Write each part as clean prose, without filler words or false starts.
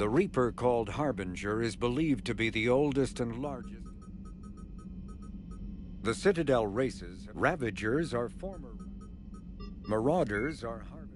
The Reaper called Harbinger is believed to be the oldest and largest. The Citadel races, Ravagers are former. Marauders are harvest.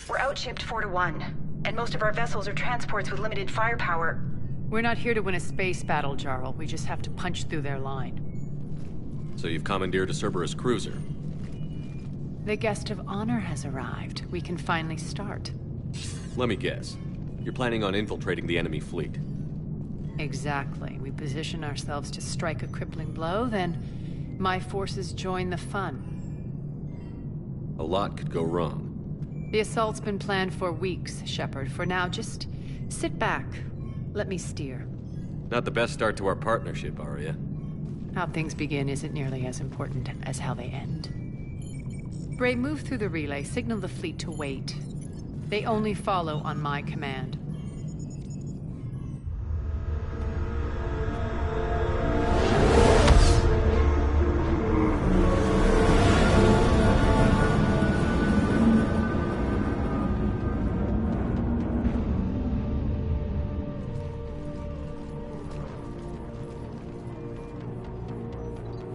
We're outshipped 4-1, and most of our vessels are transports with limited firepower. We're not here to win a space battle, Jarl. We just have to punch through their line. So you've commandeered a Cerberus cruiser? The guest of honor has arrived. We can finally start. Let me guess. You're planning on infiltrating the enemy fleet? Exactly. We position ourselves to strike a crippling blow, then my forces join the fun. A lot could go wrong. The assault's been planned for weeks, Shepard. For now, just sit back. Let me steer. Not the best start to our partnership, Arya. How things begin isn't nearly as important as how they end. Bray, move through the relay. Signal the fleet to wait. They only follow on my command.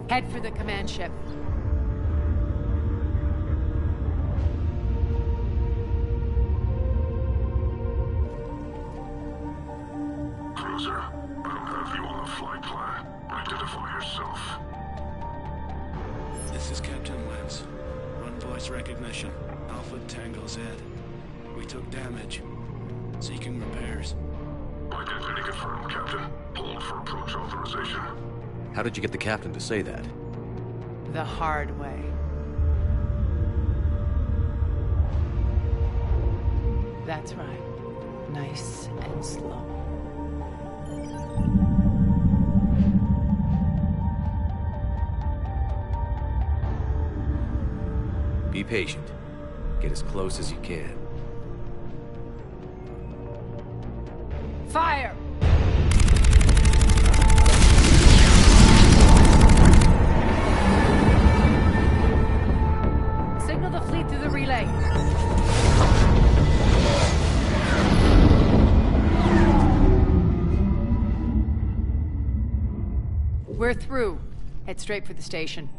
Head for the command ship. Cruiser, I don't have you on the flight plan. Identify yourself. This is Captain Lance. Run voice recognition. Alpha Tango Z. We took damage. Seeking repairs. Identity confirmed, Captain. Hold for approach authorization. How did you get the captain to say that? The hard way. That's right. Nice and slow. Be patient. Get as close as you can. fire! Signal the fleet through the relay. We're through. Head straight for the station.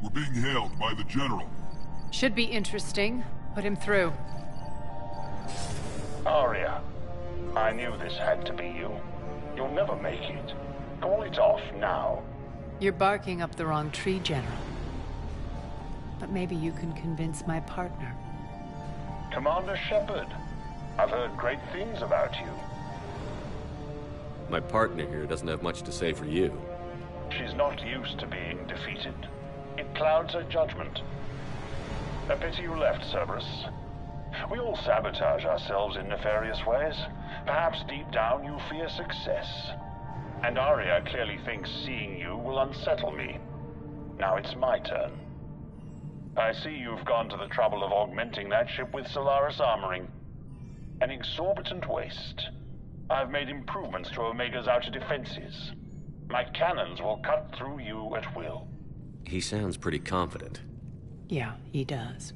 We're being hailed by the General. Should be interesting. Put him through. Arya, I knew this had to be you. You'll never make it. Call it off now. You're barking up the wrong tree, General. But maybe you can convince my partner. Commander Shepard, I've heard great things about you. My partner here doesn't have much to say for you. She's not used to being defeated. It clouds her judgment. A pity you left, Cerberus. We all sabotage ourselves in nefarious ways. Perhaps deep down you fear success. And Arya clearly thinks seeing you will unsettle me. Now it's my turn. I see you've gone to the trouble of augmenting that ship with Solaris armoring. An exorbitant waste. I've made improvements to Omega's outer defenses. My cannons will cut through you at will. He sounds pretty confident. Yeah, he does.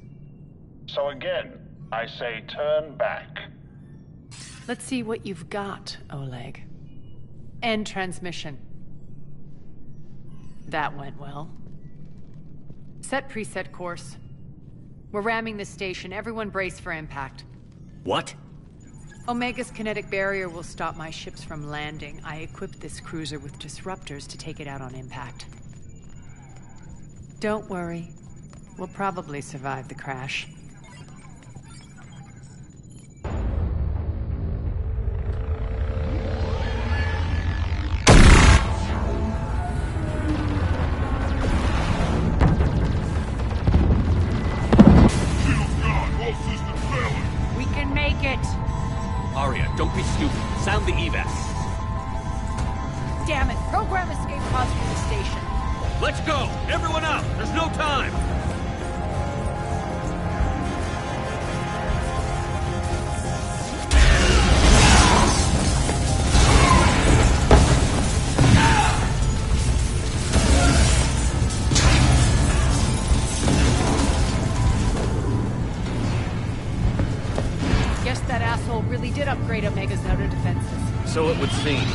So again, I say turn back. Let's see what you've got, Oleg. End transmission. That went well. Set preset course. We're ramming the station. Everyone brace for impact. What? Omega's kinetic barrier will stop my ships from landing. I equipped this cruiser with disruptors to take it out on impact. Don't worry. We'll probably survive the crash. We can make it! Arya, don't be stupid. Sound the evac. Damn it! Program escape pods from the station. Let's go! Everyone out! There's no time! Guess that asshole really did upgrade Omega's outer defenses. So it would seem.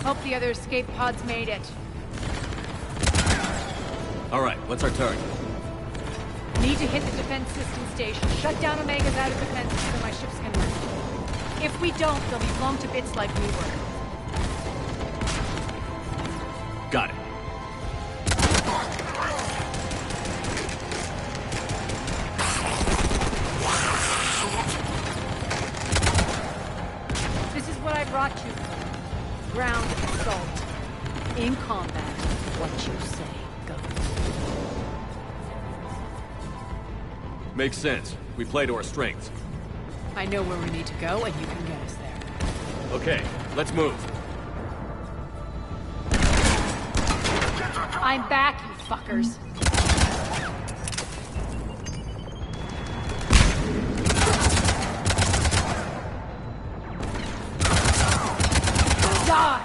Hope the other escape pods made it. All right, what's our target? Need to hit the defense system station. Shut down Omega's outer defenses so my ships can move. If we don't, they'll be blown to bits like we were. Got it. This is what I brought you. Ground assault. In combat, what you say goes. Makes sense. We play to our strengths. I know where we need to go, and you can get us there. Okay, let's move. I'm back, you fuckers. Die!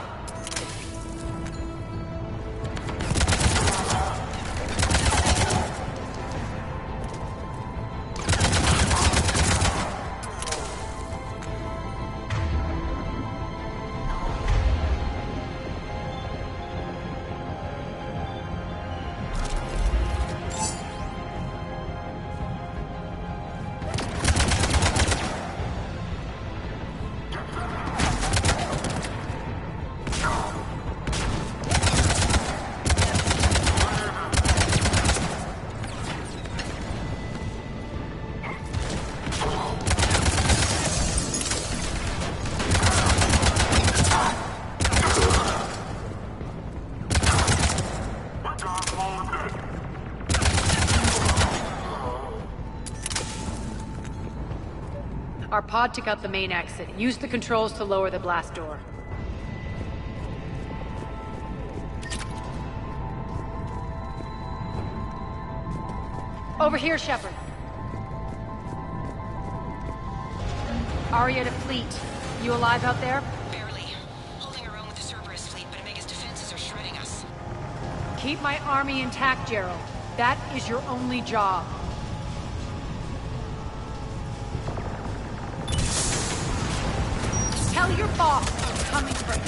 Our pod took out the main exit. Use the controls to lower the blast door. Over here, Shepard. Aria to Fleet. You alive out there? Barely. Holding our own with the Cerberus fleet, but Omega's defenses are shredding us. Keep my army intact, Gerald. That is your only job. Tell your boss I'm coming for him.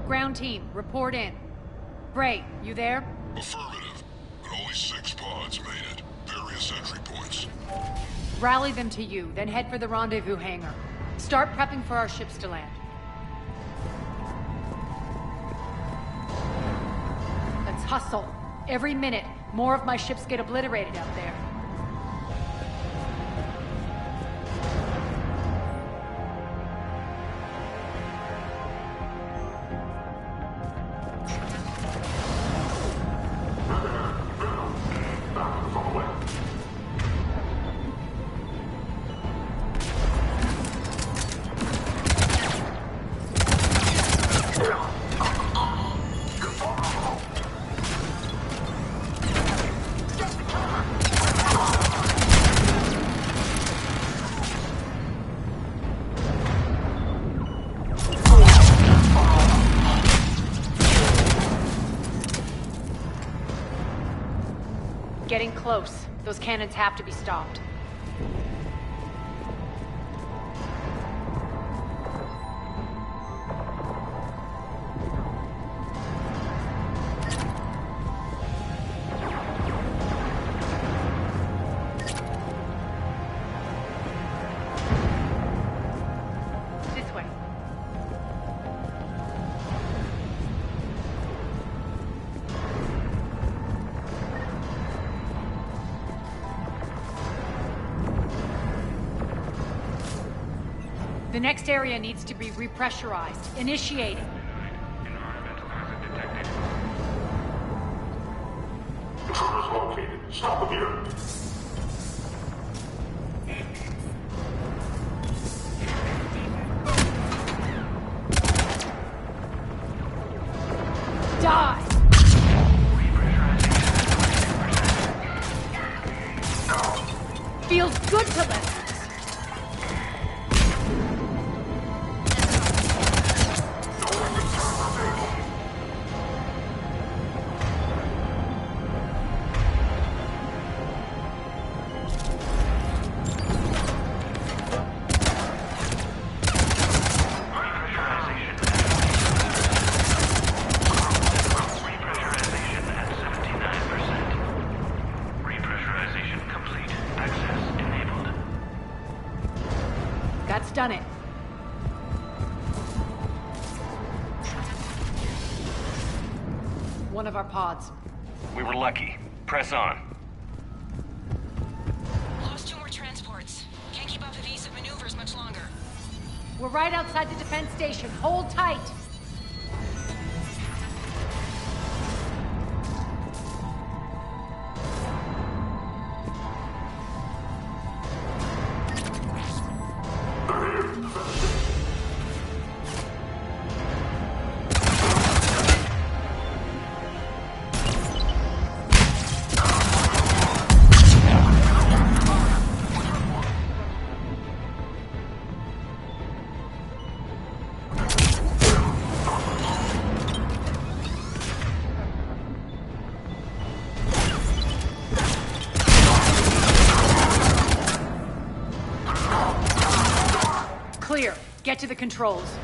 Ground team, report in. Bray, you there? Affirmative, but only 6 pods made it. Various entry points. Rally them to you, then head for the rendezvous hangar. Start prepping for our ships to land. Let's hustle. Every minute, more of my ships get obliterated out there. Getting close. Those cannons have to be stopped. This way. The next area needs to be repressurized. Initiating. Environmental hazard detected. Intruders located. Stop them here. Die! Feels good to live. That's done it. One of our pods. We were lucky. Press on. Lost 2 more transports. Can't keep up evasive maneuvers much longer. We're right outside the defense station. Hold tight. Get to the controls.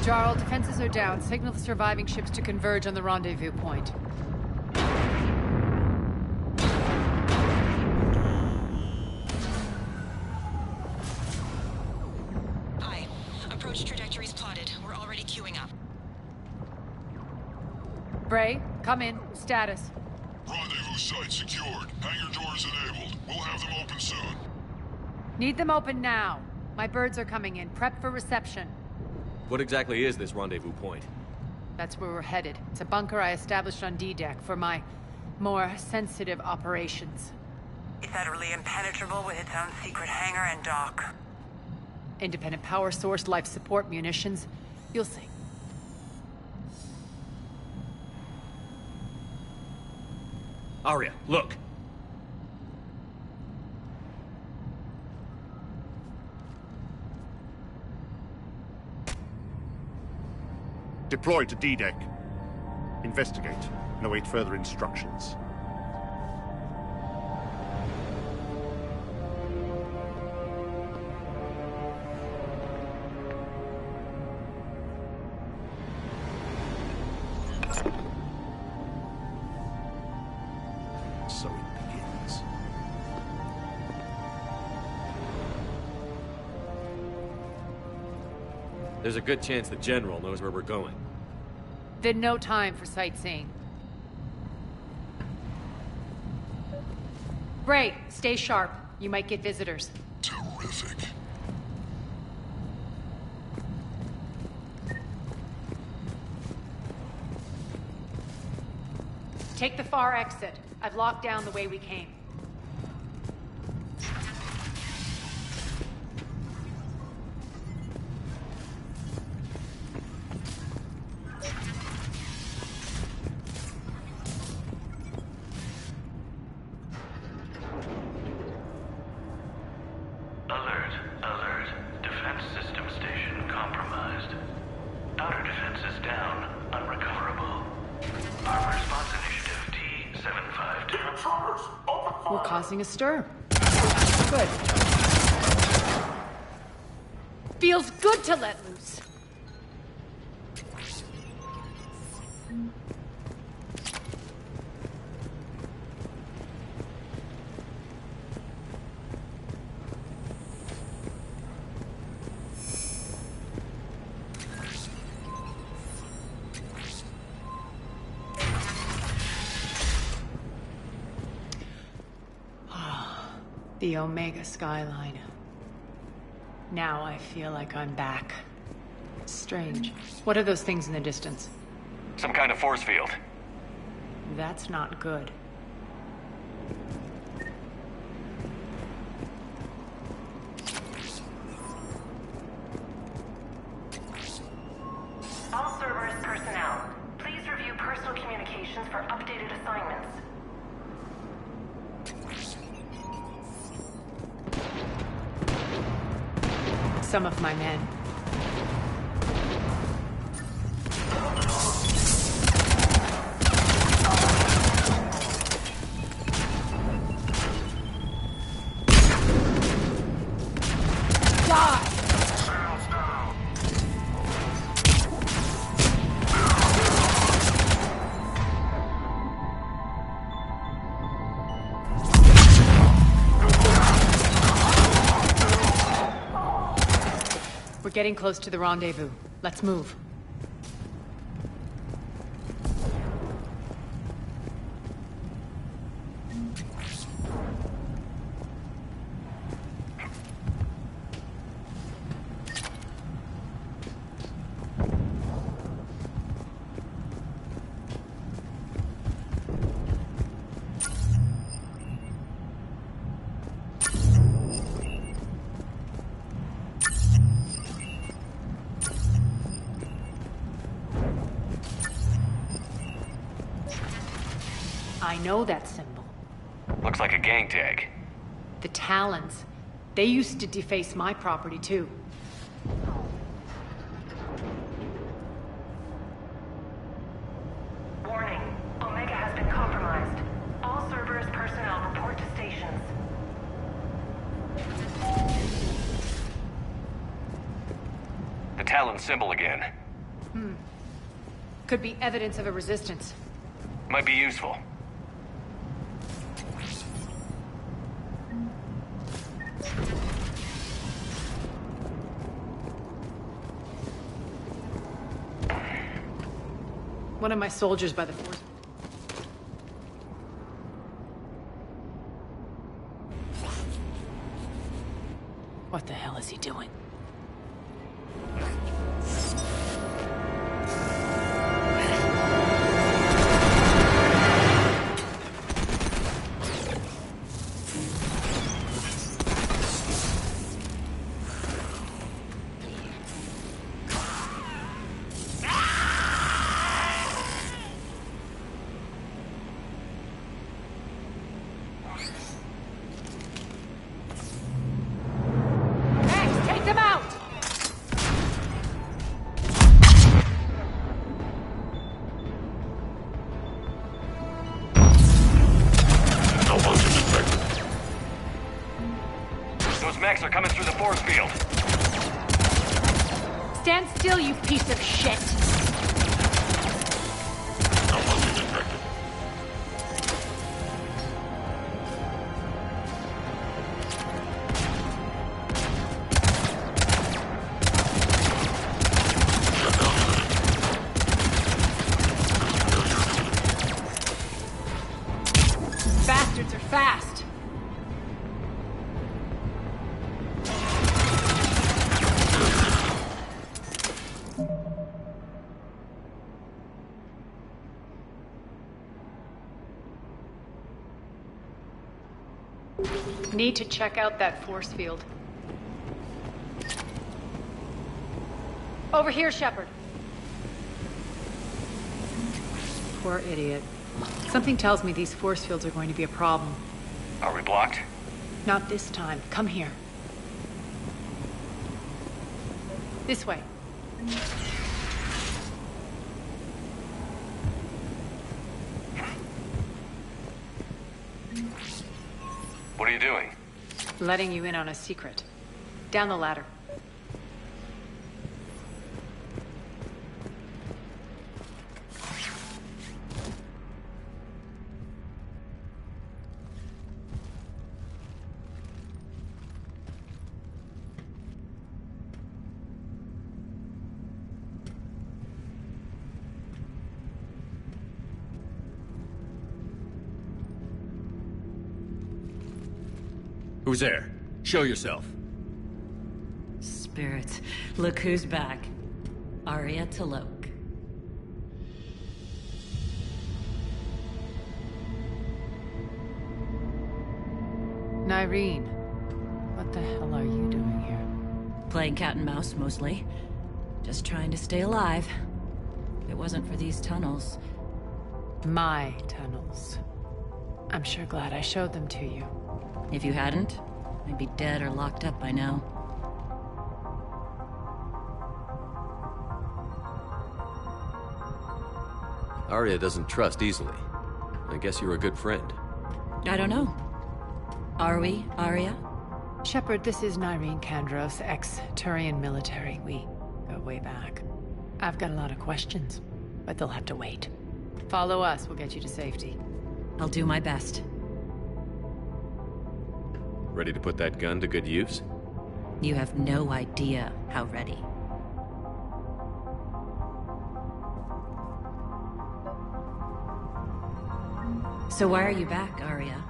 Jarl, defenses are down. Signal the surviving ships to converge on the rendezvous point. Aye. Approach trajectories plotted. We're already queuing up. Bray, come in. Status. Rendezvous site secured. Hangar doors enabled. We'll have them open soon. Need them open now. My birds are coming in. Prep for reception. What exactly is this rendezvous point? That's where we're headed. It's a bunker I established on D-Deck for my more sensitive operations. It's utterly impenetrable with its own secret hangar and dock. Independent power source, life support, munitions. You'll see. Arya, look! Deploy to D-Deck. Investigate and await further instructions. So it begins. There's a good chance the General knows where we're going. Then no time for sightseeing. Bray, stay sharp. You might get visitors. Terrific. Take the far exit. I've locked down the way we came. Alert, alert. Defense system station compromised. Outer defenses down, unrecoverable. Armor response initiative T-752. We're causing a stir. Good. Feels good to let loose. The Omega skyline. Now I feel like I'm back. Strange. What are those things in the distance? Some kind of force field. That's not good. All Cerberus personnel, please review personal communications for updated assignments. Some of my men. We're getting close to the rendezvous. Let's move. I know that symbol. Looks like a gang tag. The Talons. They used to deface my property, too. Warning. Omega has been compromised. All Cerberus personnel report to stations. The Talon symbol again. Could be evidence of a resistance. Might be useful. One of my soldiers by the force. What the hell is he doing? Mechs are coming through the force field. Stand still, you piece of shit! Bastards are fast! Need to check out that force field. Over here, Shepard. Poor idiot. Something tells me these force fields are going to be a problem. Are we blocked? Not this time. Come here. This way. What are you doing? Letting you in on a secret. Down the ladder. Who's there? Show yourself. Spirits, look who's back. Aria T'Loak. Nyreen, what the hell are you doing here? Playing cat and mouse, mostly. Just trying to stay alive. If it wasn't for these tunnels. My tunnels. I'm sure glad I showed them to you. If you hadn't, I'd be dead or locked up by now. Aria doesn't trust easily. I guess you're a good friend. I don't know. Are we, Aria? Shepard, this is Nyreen Kandros, ex-Turian military. We go way back. I've got a lot of questions, but they'll have to wait. Follow us, we'll get you to safety. I'll do my best. Ready to put that gun to good use? You have no idea how ready. So why are you back, Aria?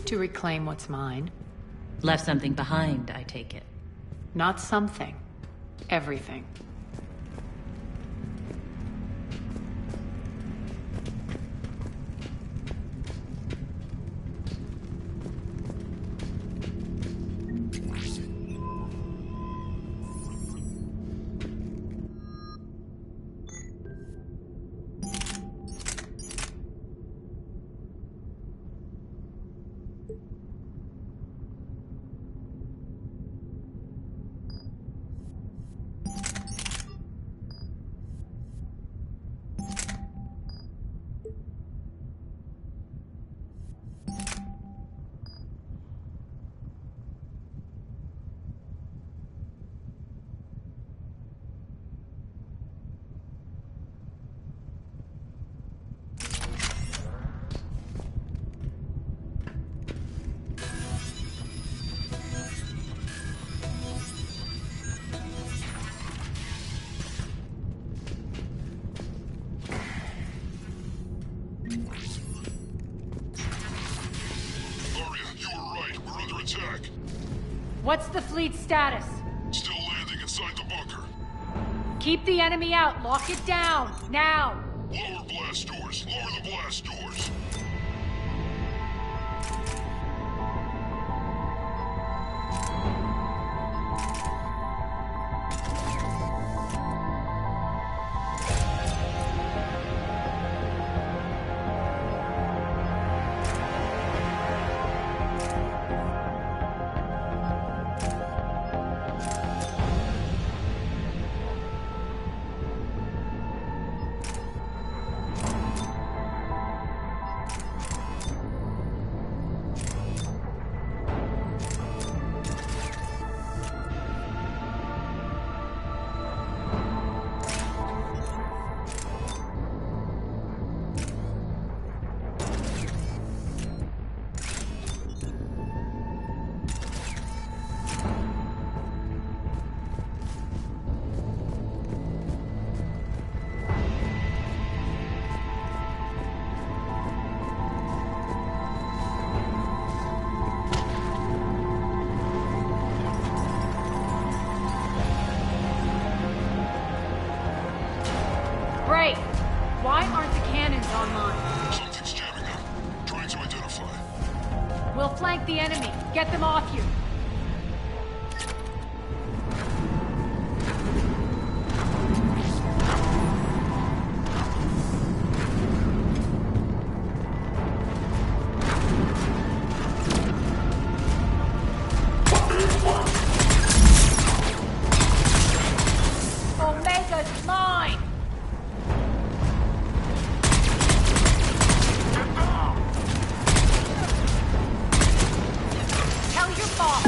To reclaim what's mine. Left something behind, I take it. Not something. Everything. What's the fleet's status? Still landing inside the bunker. Keep the enemy out. Lock it down. Now. Lower blast doors. Lower the blast doors. Why aren't the cannons online? Something's jamming them. Trying to identify. We'll flank the enemy. Get them off you. Omega's mine! Tell your boss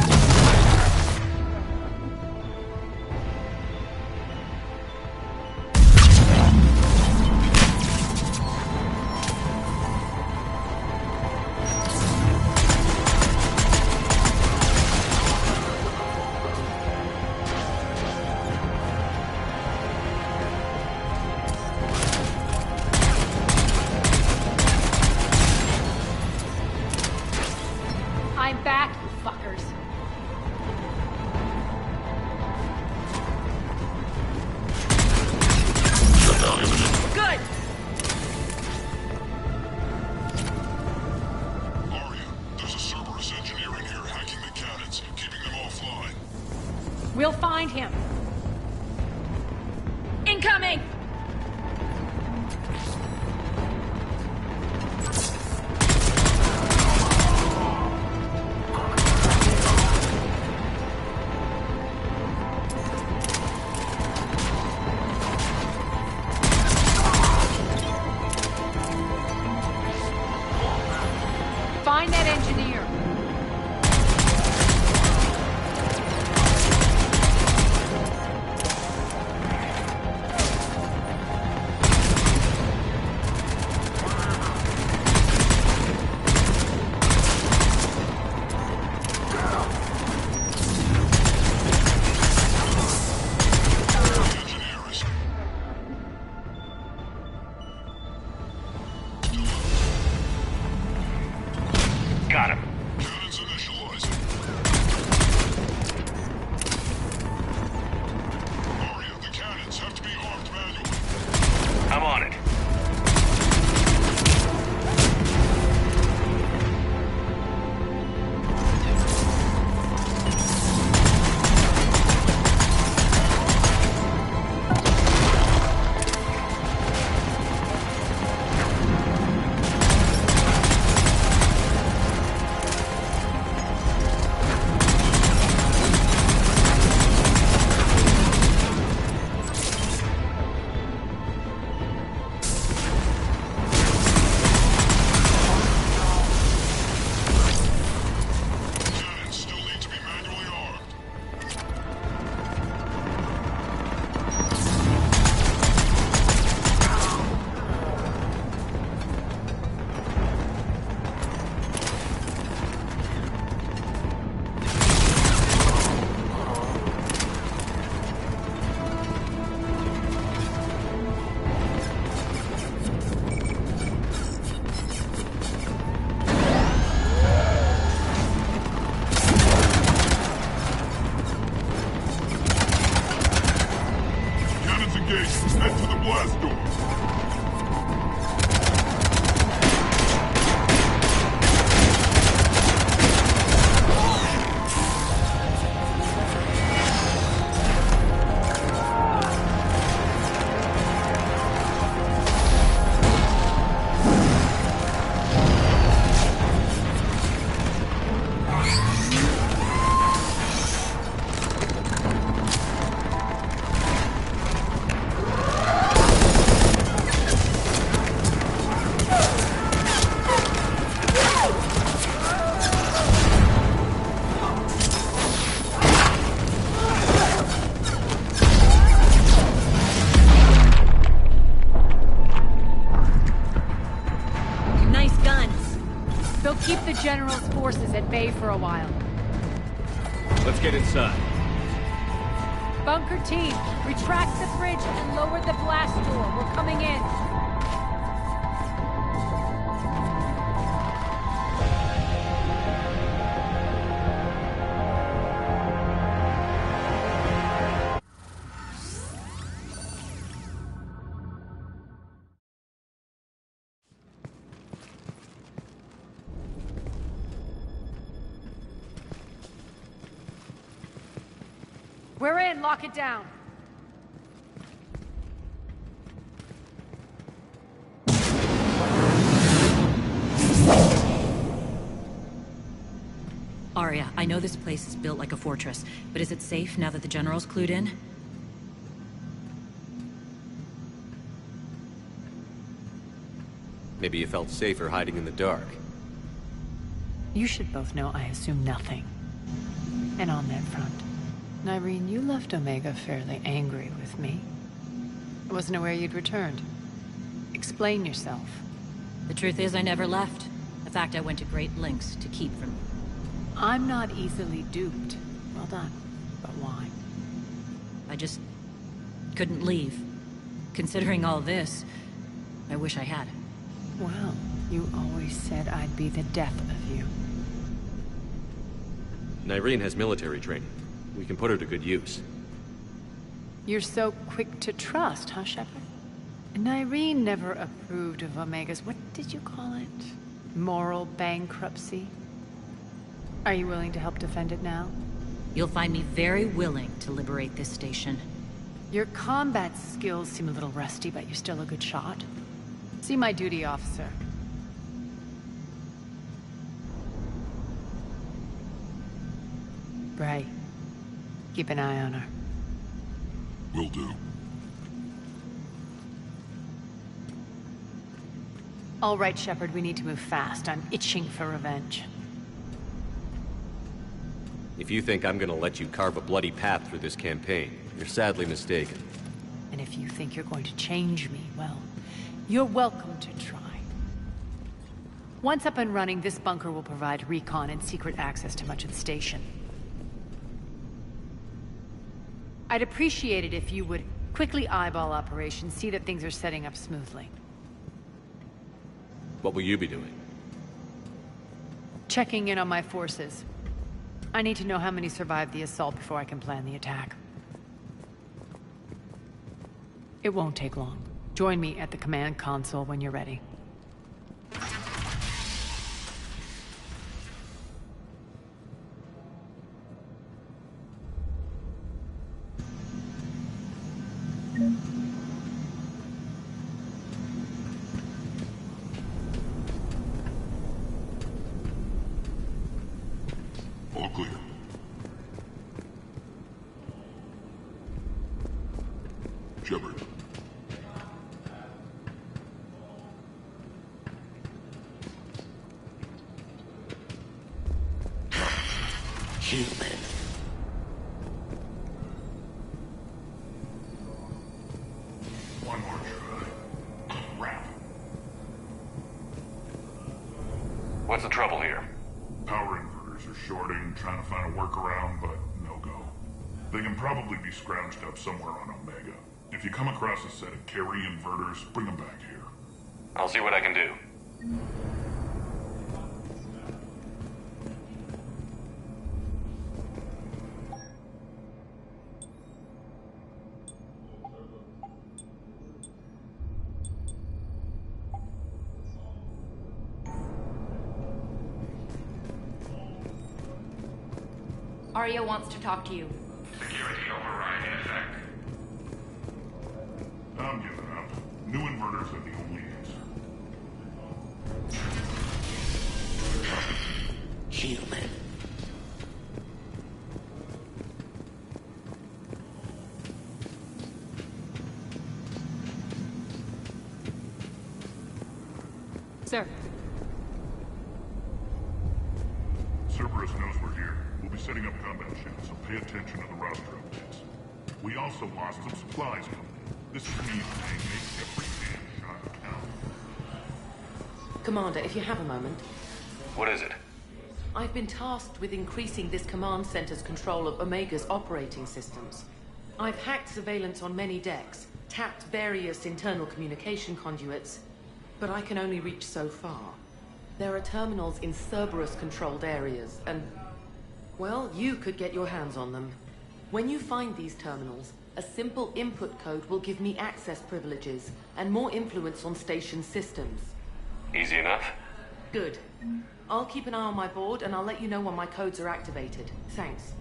Got him. Cannons initializing. Aria, the cannons have to be armed manually. I'm on it. Head to the blast door. Keep the General's forces at bay for a while. Let's get inside. Bunker team, retract the bridge and lower the blast door. We're coming in. We're in. Lock it down. Aria, I know this place is built like a fortress, but is it safe now that the General's clued in? Maybe you felt safer hiding in the dark. You should both know I assume nothing. And on that front, Nyreen, you left Omega fairly angry with me. I wasn't aware you'd returned. Explain yourself. The truth is I never left. In fact, I went to great lengths to keep from you. I'm not easily duped. Well done. But why? I just couldn't leave. Considering all this, I wish I had. Well, you always said I'd be the death of you. Nyreen has military training. We can put her to good use. You're so quick to trust, huh, Shepard? Nyreen never approved of Omega's, what did you call it? Moral bankruptcy? Are you willing to help defend it now? You'll find me very willing to liberate this station. Your combat skills seem a little rusty, but you're still a good shot. See my duty officer. Bray. Keep an eye on her. Will do. All right, Shepard, we need to move fast. I'm itching for revenge. If you think I'm gonna let you carve a bloody path through this campaign, you're sadly mistaken. And if you think you're going to change me, well, you're welcome to try. Once up and running, this bunker will provide recon and secret access to much of the station. I'd appreciate it if you would quickly eyeball operations, see that things are setting up smoothly. What will you be doing? Checking in on my forces. I need to know how many survived the assault before I can plan the attack. It won't take long. Join me at the command console when you're ready. All clear. Shepard. Human. One more try. Wrap. What's the trouble here? Power inverters are shorting, trying to find a workaround, but no go. They can probably be scrounged up somewhere on Omega. If you come across a set of carry inverters, bring them back here. I'll see what I can do. Arya wants to talk to you. Security override in effect. I'm giving up. New inverters are the only answer. Human. Sir. Cerberus knows we're here. We'll be setting up combat ships, so pay attention to the roster updates. We also lost some supplies coming in. This is me saying make every damn shot count. Commander, if you have a moment. What is it? I've been tasked with increasing this command center's control of Omega's operating systems. I've hacked surveillance on many decks, tapped various internal communication conduits, but I can only reach so far. There are terminals in Cerberus-controlled areas, and, well, you could get your hands on them. When you find these terminals, a simple input code will give me access privileges and more influence on station systems. Easy enough? Good. I'll keep an eye on my board, and I'll let you know when my codes are activated. Thanks.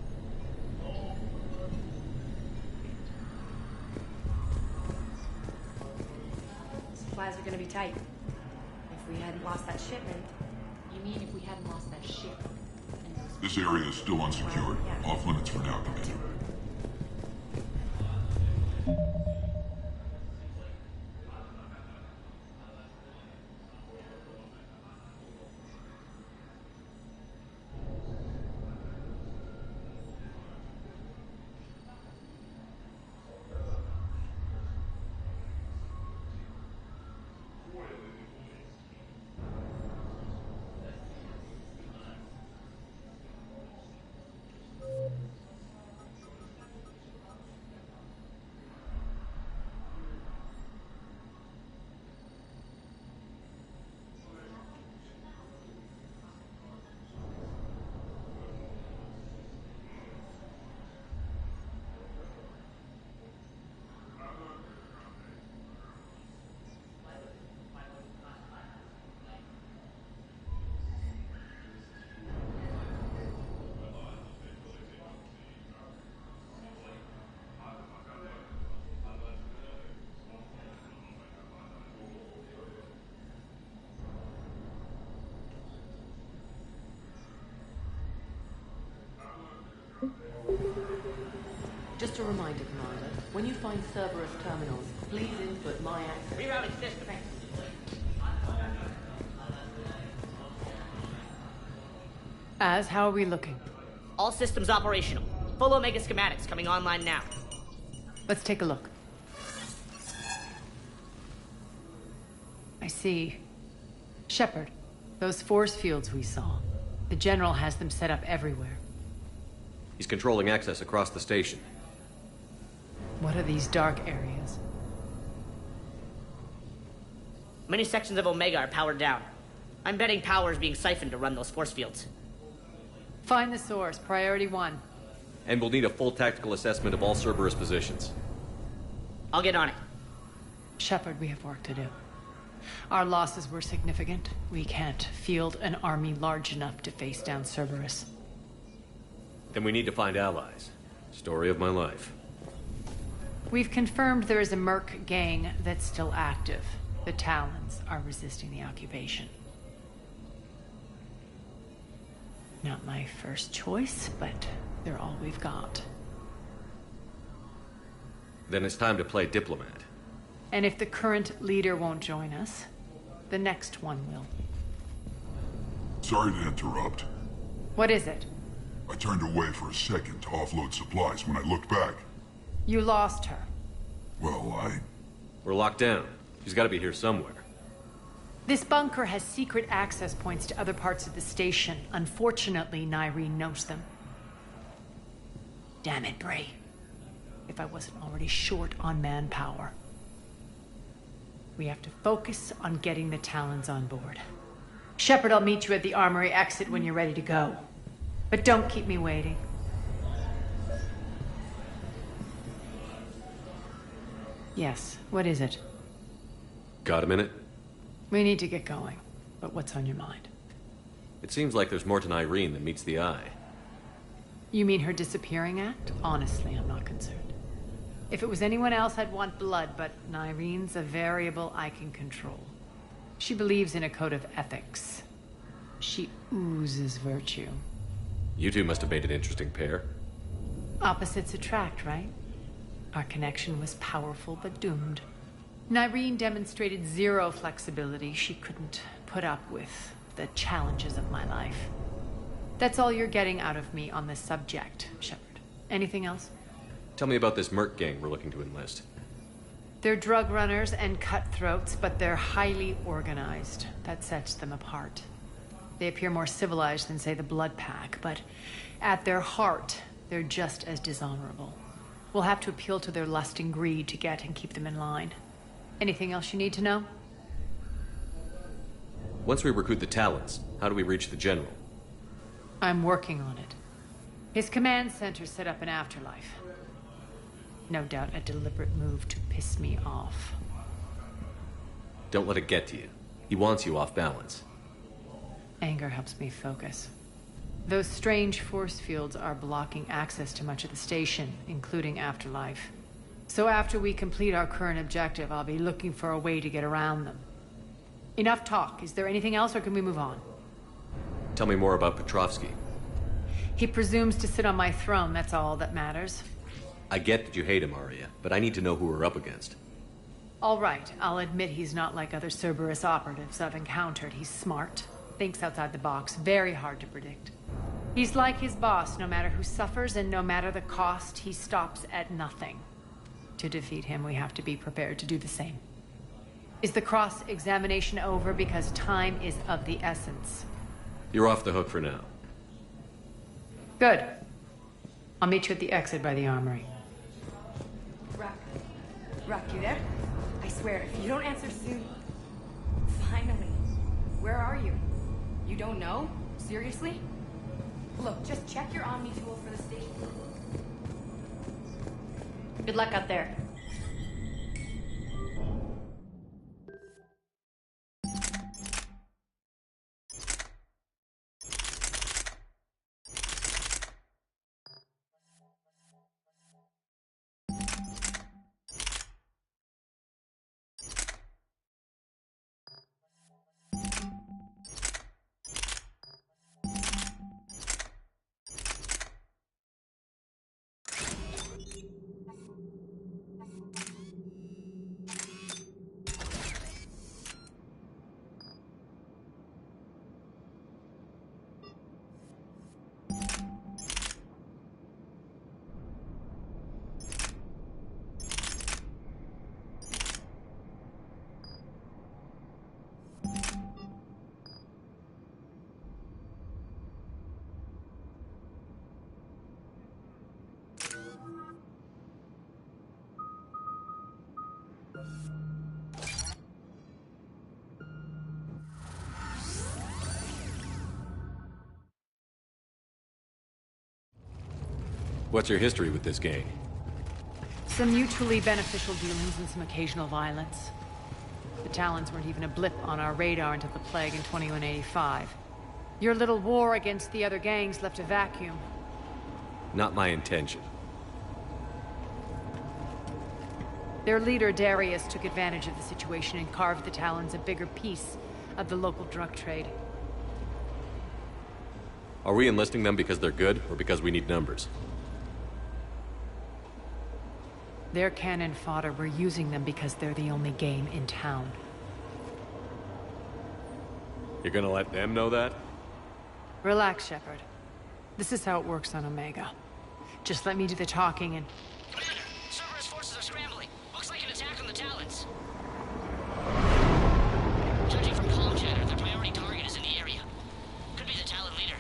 Supplies are gonna be tight. If we hadn't lost that shipment. You mean if we hadn't lost that ship? This area is still unsecured. Off limits for now, Commander. Just a reminder, Commander, when you find Cerberus terminals, please input my access. Rerouting system. Az, how are we looking? All systems operational. Full Omega schematics coming online now. Let's take a look. I see. Shepard, those force fields we saw. The General has them set up everywhere. He's controlling access across the station. What are these dark areas? Many sections of Omega are powered down. I'm betting power is being siphoned to run those force fields. Find the source. Priority 1. And we'll need a full tactical assessment of all Cerberus positions. I'll get on it. Shepard, we have work to do. Our losses were significant. We can't field an army large enough to face down Cerberus. Then we need to find allies. Story of my life. We've confirmed there is a Merc gang that's still active. The Talons are resisting the occupation. Not my first choice, but they're all we've got. Then it's time to play diplomat. And if the current leader won't join us, the next one will. Sorry to interrupt. What is it? I turned away for a second to offload supplies. When I looked back, You lost her. well, We're locked down. She's got to be here somewhere. This bunker has secret access points to other parts of the station. Unfortunately, Nyreen knows them. Damn it, Bray. If I wasn't already short on manpower. We have to focus on getting the Talons on board. Shepard, I'll meet you at the armory exit when you're ready to go. But don't keep me waiting. Yes, what is it? Got a minute? We need to get going. But what's on your mind? It seems like there's more to Nyreen than meets the eye. You mean her disappearing act? Honestly, I'm not concerned. If it was anyone else, I'd want blood, but Nyreen's a variable I can control. She believes in a code of ethics. She oozes virtue. You two must have made an interesting pair. Opposites attract, right? Our connection was powerful but doomed. Nyreen demonstrated zero flexibility. She couldn't put up with the challenges of my life. That's all you're getting out of me on this subject, Shepard. Anything else? Tell me about this Merc gang we're looking to enlist. They're drug runners and cutthroats, but they're highly organized. That sets them apart. They appear more civilized than, say, the Blood Pack, but at their heart, they're just as dishonorable. We'll have to appeal to their lust and greed to get and keep them in line. Anything else you need to know? Once we recruit the Talons, how do we reach the General? I'm working on it. His command center set up an afterlife. No doubt a deliberate move to piss me off. Don't let it get to you. He wants you off balance. Anger helps me focus. Those strange force fields are blocking access to much of the station, including Afterlife. So after we complete our current objective, I'll be looking for a way to get around them. Enough talk. Is there anything else, or can we move on? Tell me more about Petrovsky. He presumes to sit on my throne, that's all that matters. I get that you hate him, Arya, but I need to know who we're up against. All right, I'll admit he's not like other Cerberus operatives I've encountered. He's smart, thinks outside the box, very hard to predict. He's like his boss, no matter who suffers and no matter the cost, he stops at nothing. To defeat him, we have to be prepared to do the same. Is the cross-examination over? Because time is of the essence. You're off the hook for now. Good. I'll meet you at the exit by the armory. Rock, you there? I swear, if you don't answer soon... Finally. Where are you? You don't know? Seriously? Look, just check your Omni tool for the station. Good luck out there. What's your history with this gang? Some mutually beneficial dealings and some occasional violence. The Talons weren't even a blip on our radar until the Plague in 2185. Your little war against the other gangs left a vacuum. Not my intention. Their leader, Darius, took advantage of the situation and carved the Talons a bigger piece of the local drug trade. Are we enlisting them because they're good, or because we need numbers? They're cannon fodder. We're using them because they're the only game in town. You're gonna let them know that? Relax, Shepard. This is how it works on Omega. Just let me do the talking and... Commander, Cerberus forces are scrambling. Looks like an attack on the Talons. Judging from comm chatter, their priority target is in the area. Could be the Talon leader.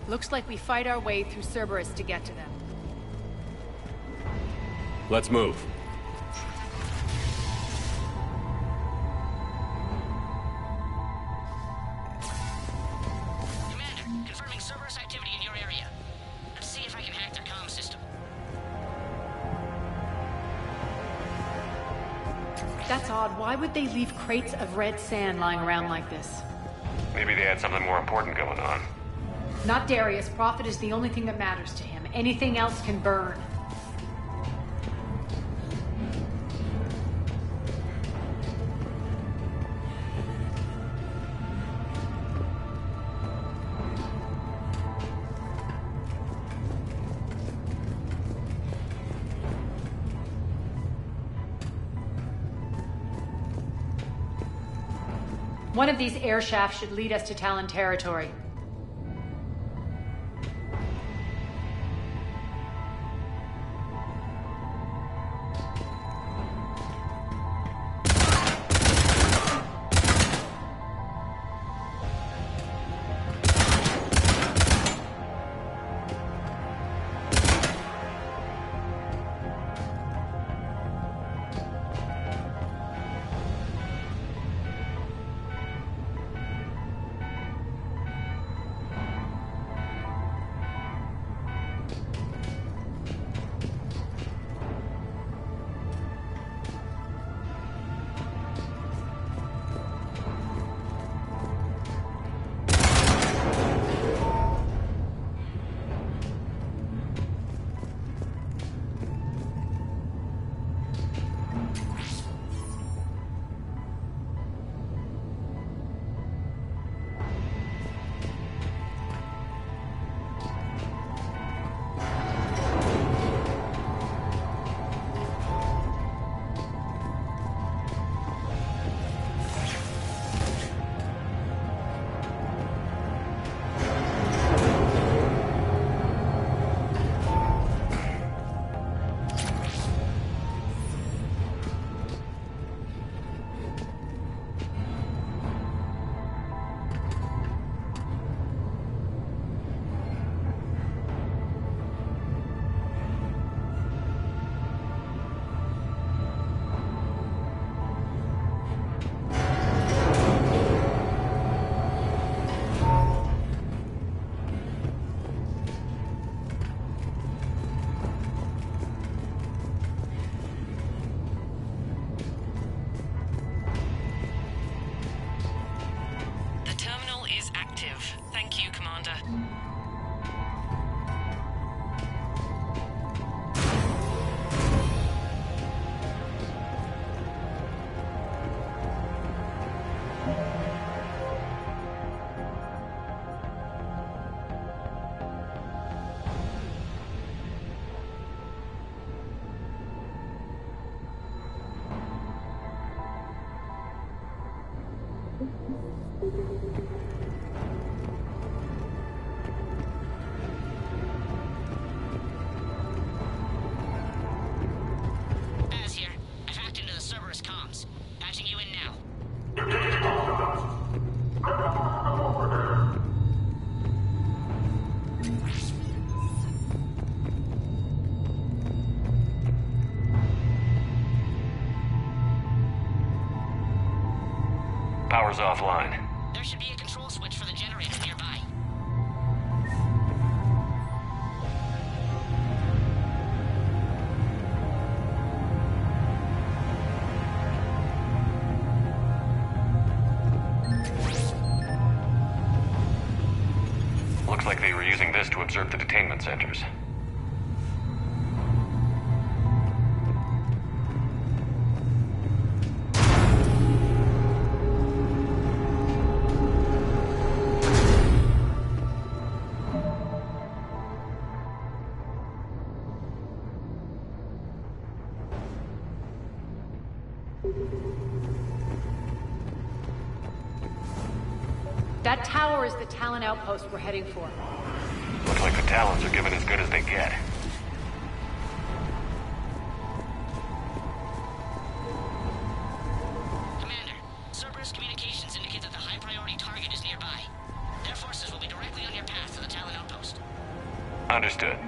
Looks like we fight our way through Cerberus to get to them. Let's move. Commander, confirming Cerberus activity in your area. Let's see if I can hack their comm system. That's odd. Why would they leave crates of red sand lying around like this? Maybe they had something more important going on. Not Darius. Profit is the only thing that matters to him. Anything else can burn. One of these air shafts should lead us to Talon territory. Power's offline. There should be a control switch for the generator nearby. like they were using this to observe the detainment centers. That tower is the Talon outpost we're heading for. Looks like the Talons are giving as good as they get. Commander, Cerberus communications indicate that the high-priority target is nearby. Their forces will be directly on your path to the Talon outpost. Understood.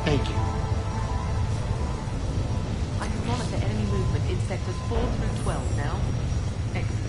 Thank you. I can monitor enemy movement in sectors 4 through 12 now. Excellent.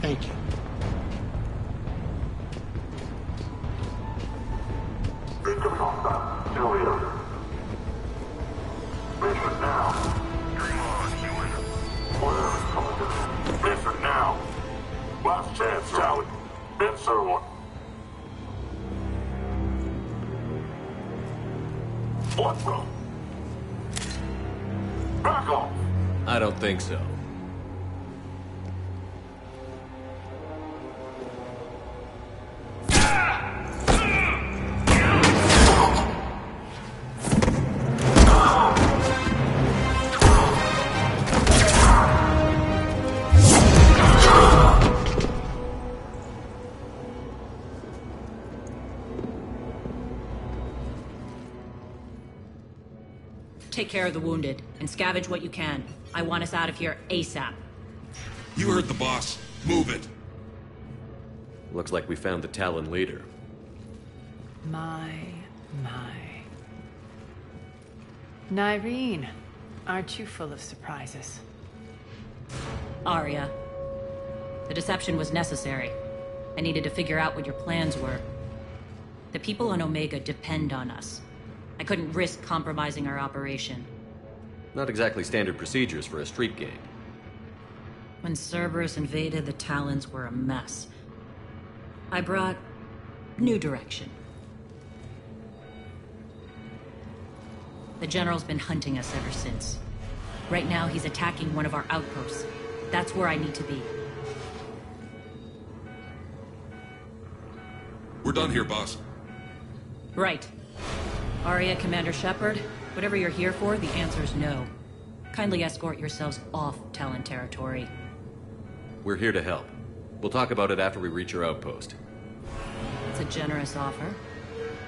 Thank you. Incoming hostile. Still here. Mission now. Dream on, human. Where is coming in? Mission now. Last chance, Sally. Answer one. What the? Back off. I don't think so. Take care of the wounded, and scavenge what you can. I want us out of here ASAP. You heard the boss. Move it. Looks like we found the Talon leader. My. Nyreen, aren't you full of surprises? Arya. The deception was necessary. I needed to figure out what your plans were. The people on Omega depend on us. I couldn't risk compromising our operation. Not exactly standard procedures for a street gang. When Cerberus invaded, the Talons were a mess. I brought new direction. The General's been hunting us ever since. Right now, he's attacking one of our outposts. That's where I need to be. We're done here, boss. Right. Arya, Commander Shepard, whatever you're here for, the answer's no. Kindly escort yourselves off Talon territory. We're here to help. We'll talk about it after we reach your outpost. It's a generous offer.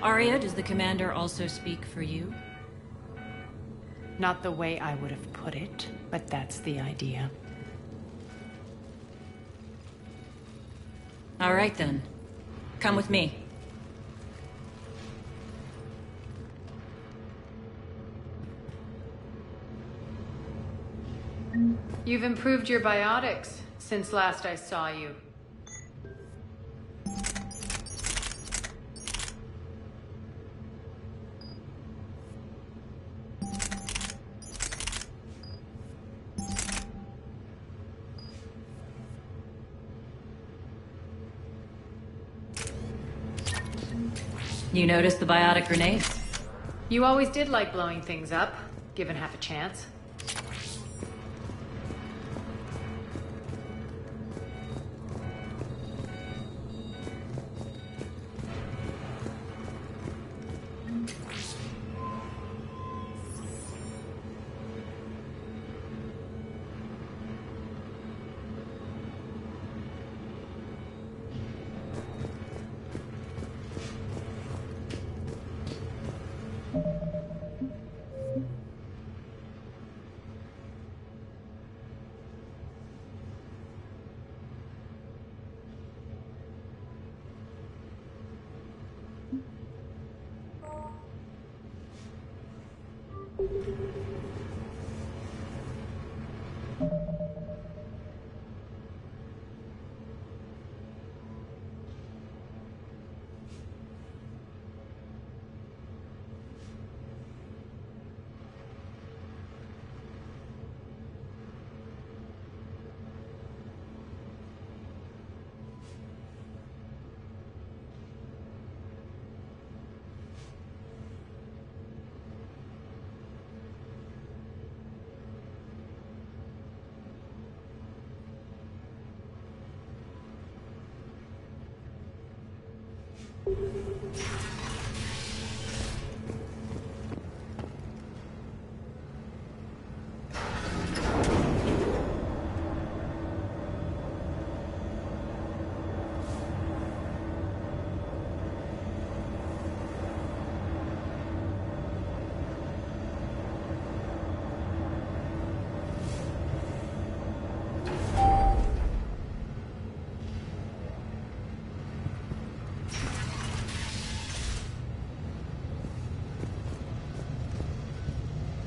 Arya, does the Commander also speak for you? Not the way I would have put it, but that's the idea. All right, then. Come with me. You've improved your biotics since last I saw you. You noticed the biotic grenades? You always did like blowing things up, given half a chance.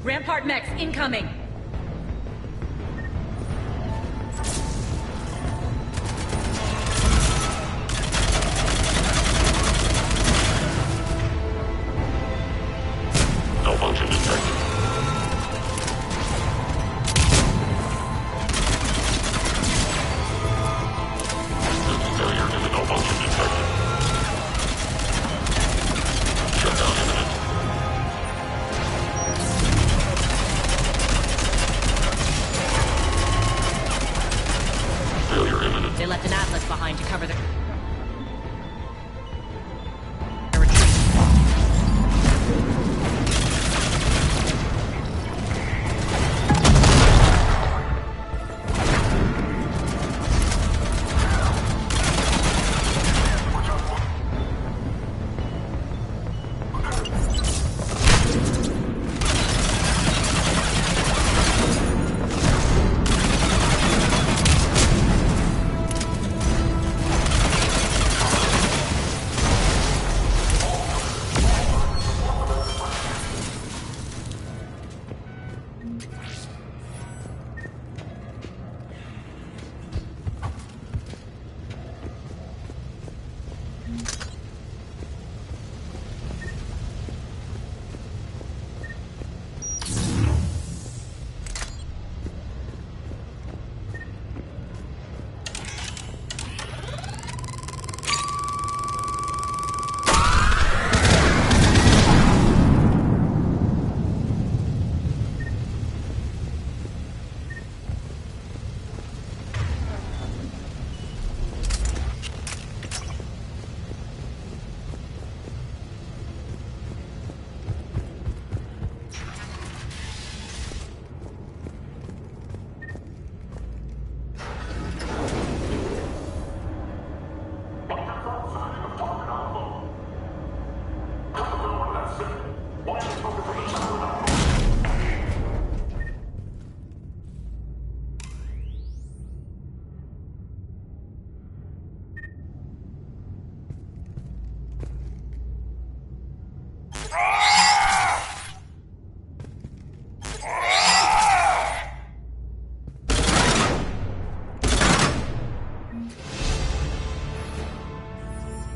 Rampart mechs incoming! Malfunction detected. System failure and a malfunction detected. Shutdown imminent. Failure imminent. They left an Atlas behind to cover the...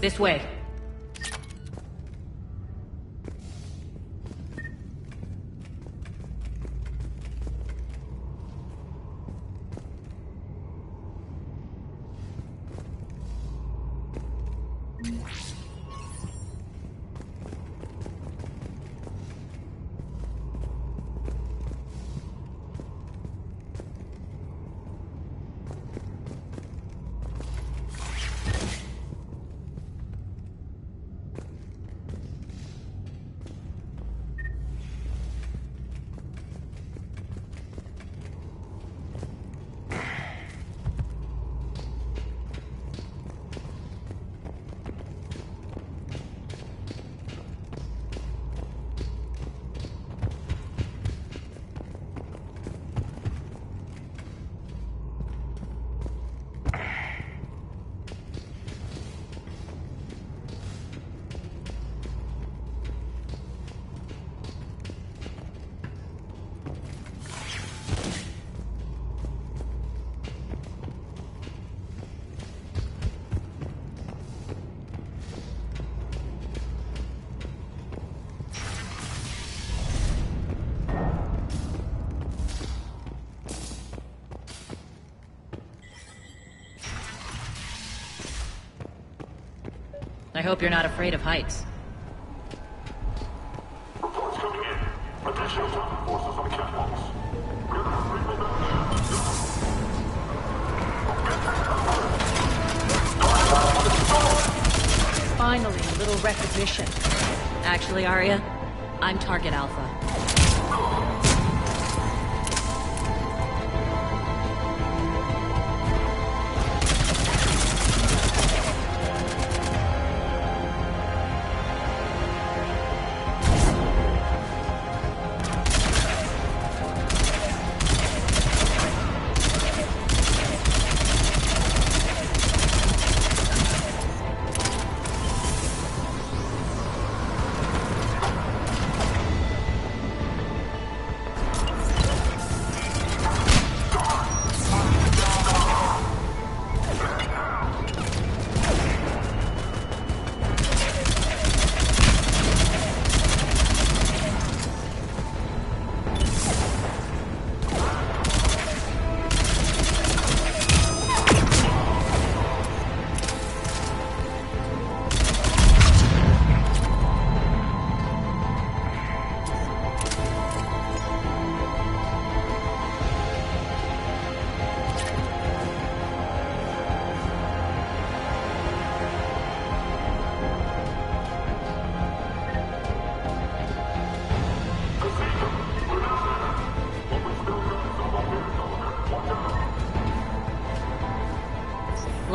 This way. I hope you're not afraid of heights. Reports coming in. Additional task forces on catwalks. Finally, a little recognition. Actually, Arya, I'm Target Alpha.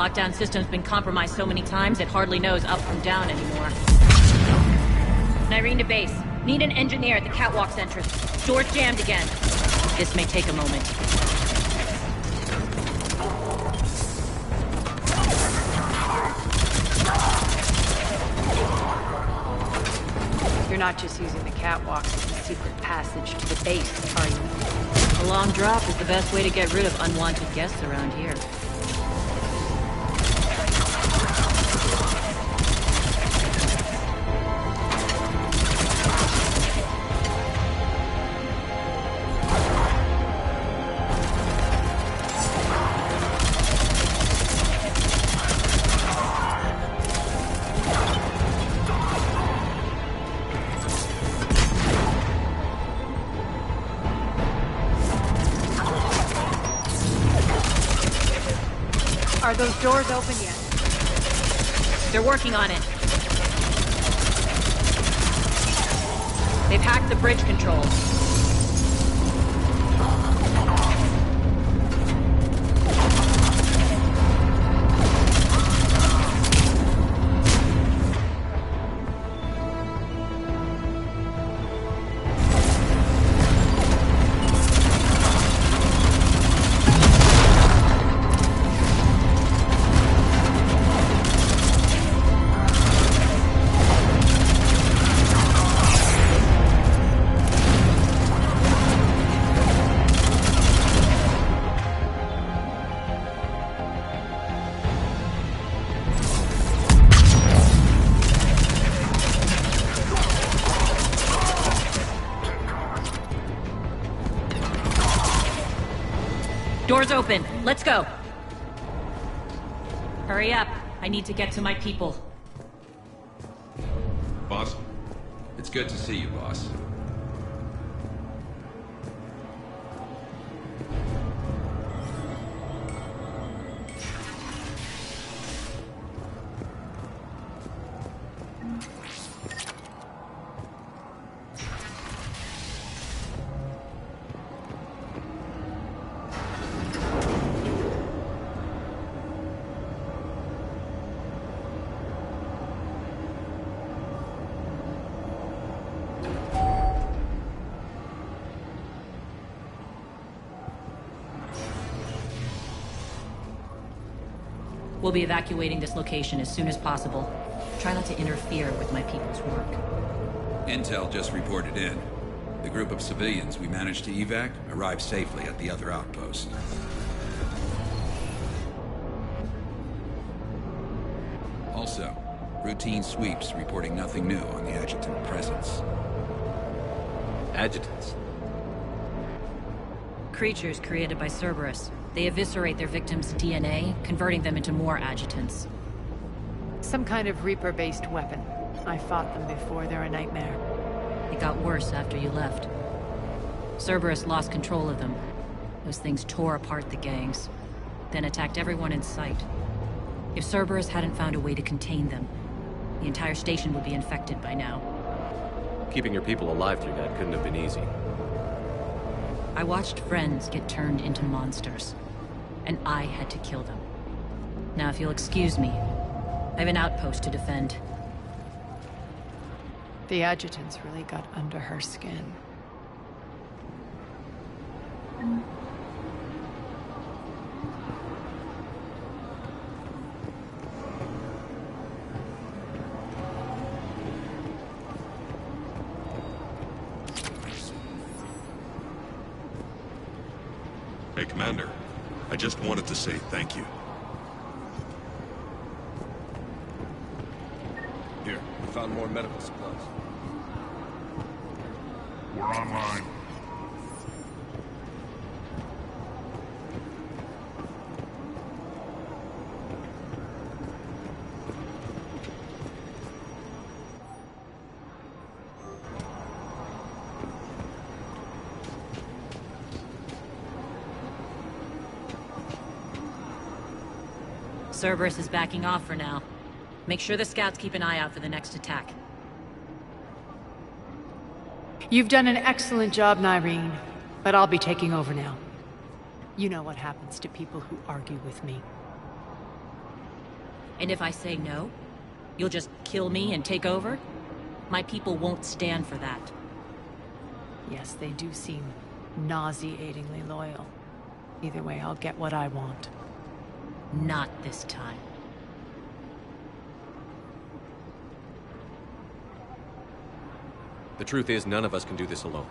Lockdown system's been compromised so many times it hardly knows up from down anymore. Nyreen to base. Need an engineer at the catwalk's entrance. Door's jammed again. This may take a moment. You're not just using the catwalk as a secret passage to the base, are you? A long drop is the best way to get rid of unwanted guests around here. Are those doors open yet? They're working on it. They've hacked the bridge controls. Door's open. Let's go. Hurry up. I need to get to my people. Boss? It's good to see you, boss. We'll be evacuating this location as soon as possible. Try not to interfere with my people's work. Intel just reported in. The group of civilians we managed to evac arrived safely at the other outpost. Also, routine sweeps reporting nothing new on the adjutant presence. Adjutants? Creatures created by Cerberus. They eviscerate their victims' DNA, converting them into more adjutants. Some kind of Reaper-based weapon. I fought them before, they're a nightmare. It got worse after you left. Cerberus lost control of them. Those things tore apart the gangs, then attacked everyone in sight. If Cerberus hadn't found a way to contain them, the entire station would be infected by now. Keeping your people alive through that couldn't have been easy. I watched friends get turned into monsters, and I had to kill them. Now, if you'll excuse me, I have an outpost to defend. The adjutants really got under her skin. Hey, Commander. I just wanted to say thank you. Here, we found more medical supplies. We're online. Cerberus is backing off for now. Make sure the scouts keep an eye out for the next attack. You've done an excellent job, Nyreen, but I'll be taking over now. You know what happens to people who argue with me. And if I say no, you'll just kill me and take over? My people won't stand for that. Yes, they do seem nauseatingly loyal. Either way, I'll get what I want. Not this time. The truth is, none of us can do this alone.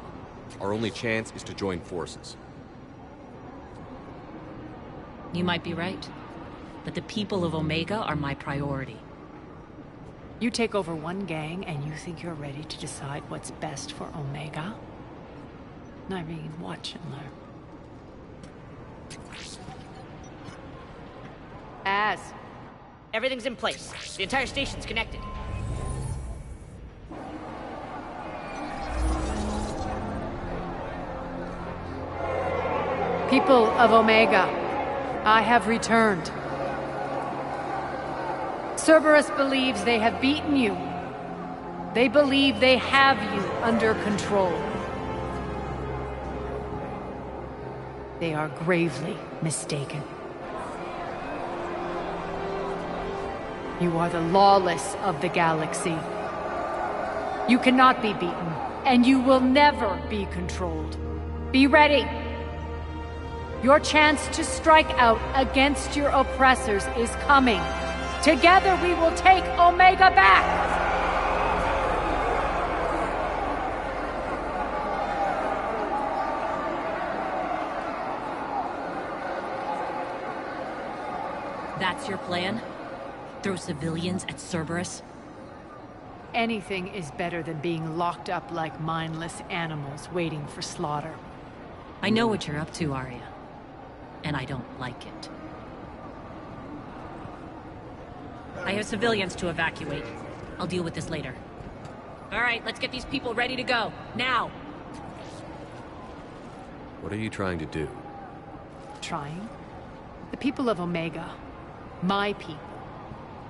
Our only chance is to join forces. You might be right, but the people of Omega are my priority. You take over one gang and you think you're ready to decide what's best for Omega? Nyreen, watch and learn. Everything's in place. The entire station's connected. People of Omega, I have returned. Cerberus believes they have beaten you. They believe they have you under control. They are gravely mistaken. You are the lawless of the galaxy. You cannot be beaten, and you will never be controlled. Be ready. Your chance to strike out against your oppressors is coming. Together we will take Omega back! That's your plan? Throw civilians at Cerberus? Anything is better than being locked up like mindless animals waiting for slaughter. I know what you're up to, Arya. And I don't like it. I have civilians to evacuate. I'll deal with this later. All right, let's get these people ready to go. Now! What are you trying to do? Trying? The people of Omega, my people,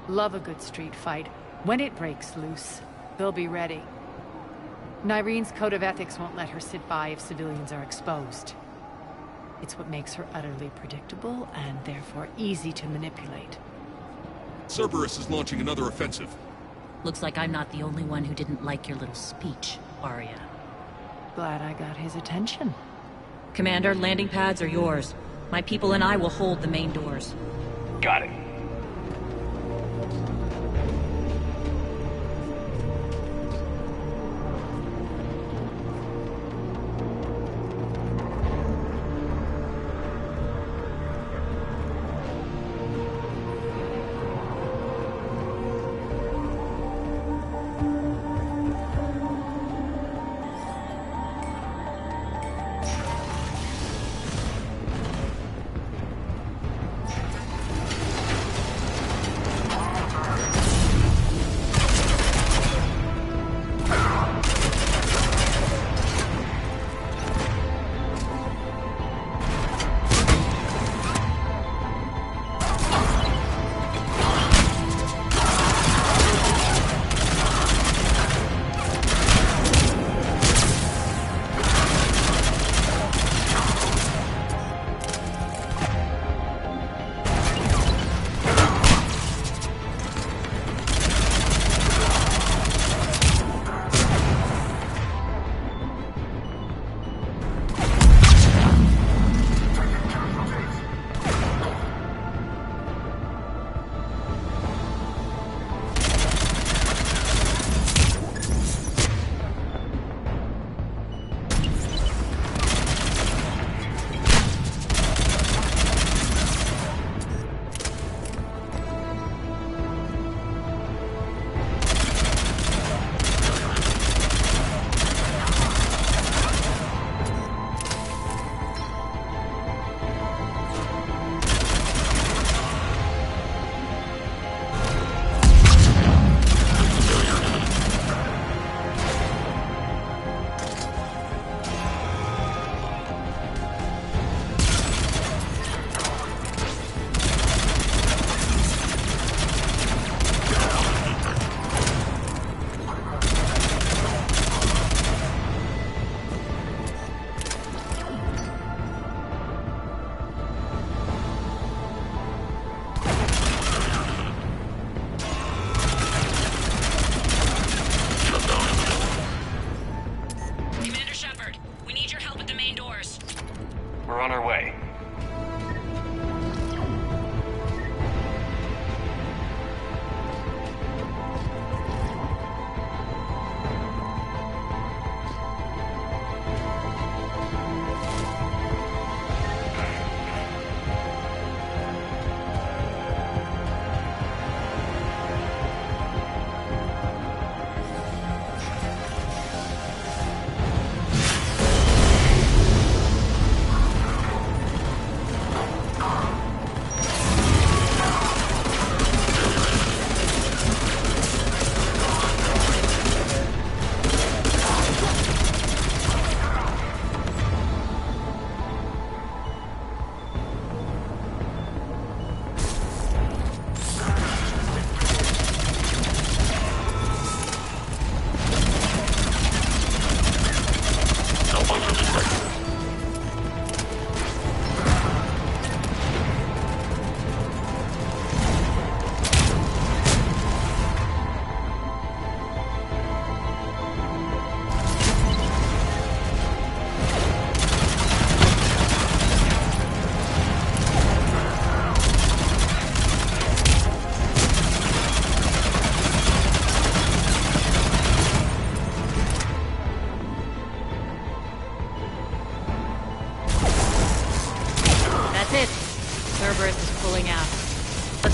love a good street fight. When it breaks loose, they'll be ready. Nyreen's code of ethics won't let her sit by if civilians are exposed. It's what makes her utterly predictable and therefore easy to manipulate. Cerberus is launching another offensive. Looks like I'm not the only one who didn't like your little speech, Arya. Glad I got his attention. Commander, landing pads are yours. My people and I will hold the main doors. Got it.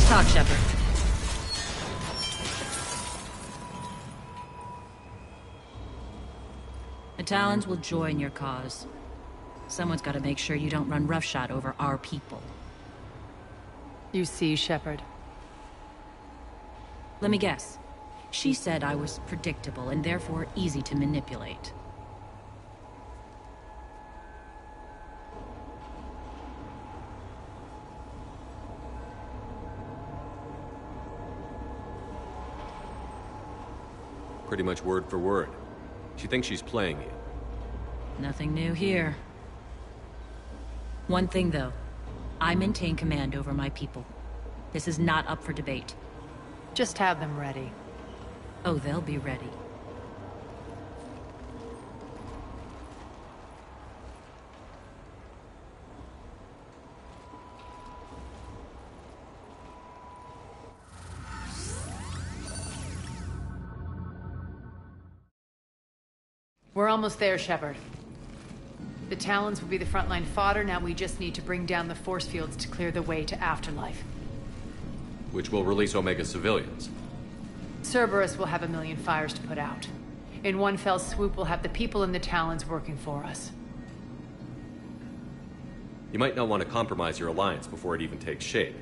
talk, Shepard. The Talons will join your cause. Someone's got to make sure you don't run roughshod over our people. You see, Shepard. Let me guess. She said I was predictable and therefore easy to manipulate. Pretty much word for word. She thinks she's playing you. Nothing new here. One thing, though. I maintain command over my people. This is not up for debate. Just have them ready. Oh, they'll be ready. We're almost there, Shepard. The Talons will be the frontline fodder. Now we just need to bring down the force fields to clear the way to Afterlife. Which will release Omega civilians. Cerberus will have 1 million fires to put out. In one fell swoop, we'll have the people in the Talons working for us. You might not want to compromise your alliance before it even takes shape.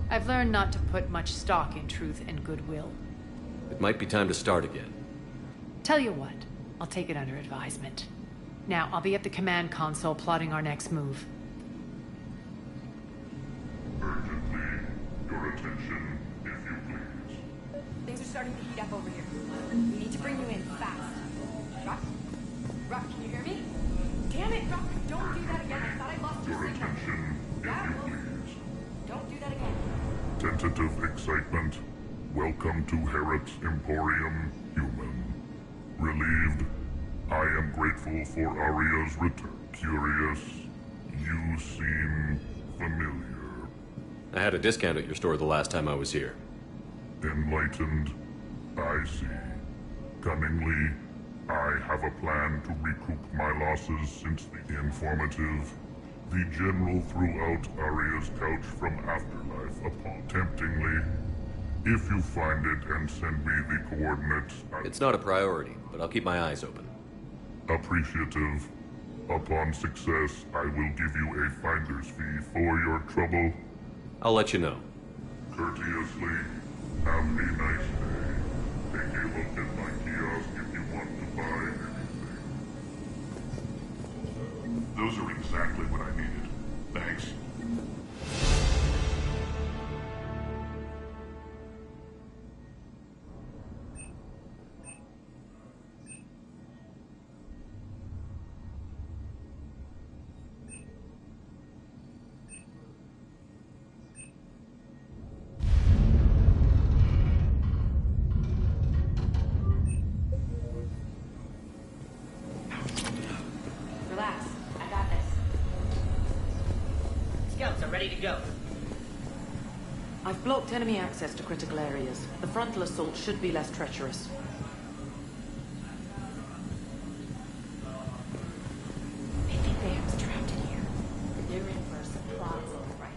I've learned not to put much stock in truth and goodwill. It might be time to start again. Tell you what, I'll take it under advisement. Now, I'll be at the command console plotting our next move. Urgently, your attention, if you please. Things are starting to heat up over here. We need to bring you in fast. Rock? Rock, can you hear me? Damn it, Rock! Don't do that again. I thought I lost your signal. Attention, if you please. Don't do that again. Tentative excitement. Welcome to Harrot's Emporium, human. Relieved. I am grateful for Aria's return. Curious. You seem familiar. I had a discount at your store the last time I was here. Enlightened. I see. Cunningly, I have a plan to recoup my losses since the informative. The General threw out Aria's couch from Afterlife upon temptingly. If you find it and send me the coordinates, It's not a priority, but I'll keep my eyes open. Appreciative. Upon success, I will give you a finder's fee for your trouble. I'll let you know. Courteously, have a nice day. Take a look at my kiosk if you want to buy anything. Those are exactly what I needed. Thanks. Relax. I got this. Scouts are ready to go. I've blocked enemy access to critical areas. The frontal assault should be less treacherous. I think Bayham's trapped in here. They're in for a surprise, all right.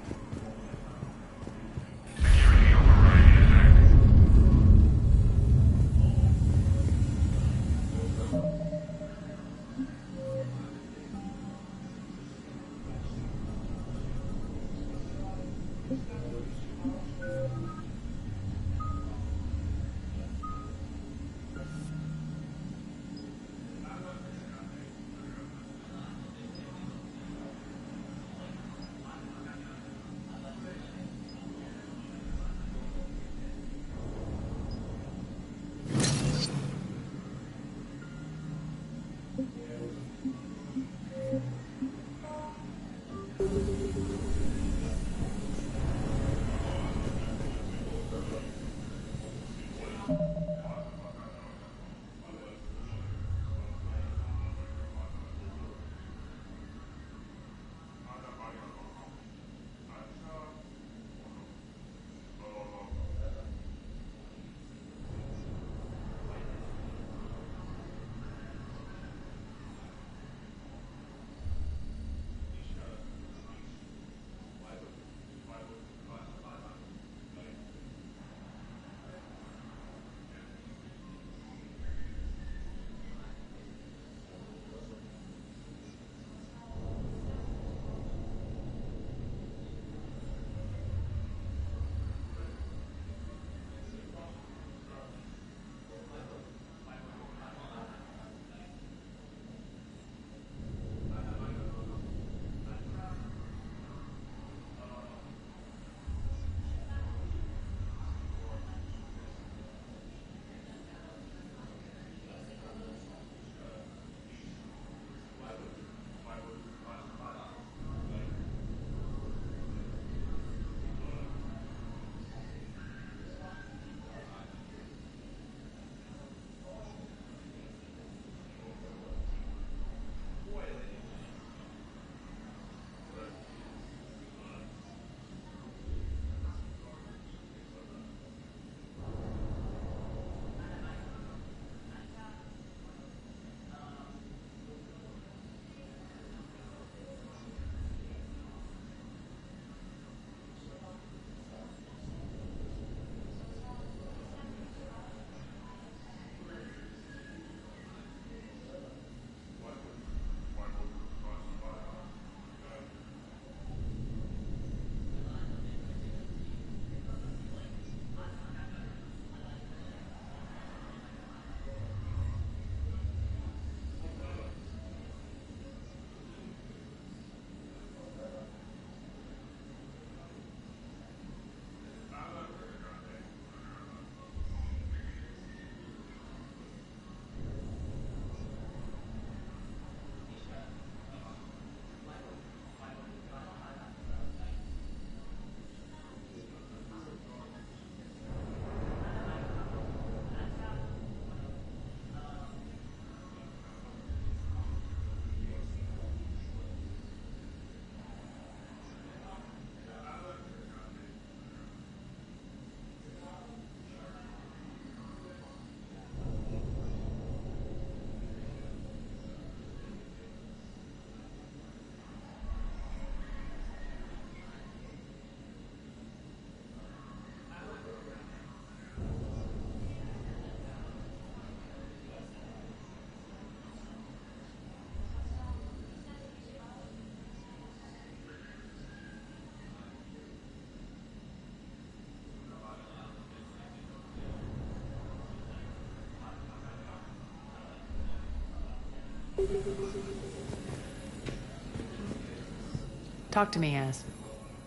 Talk to me, Az.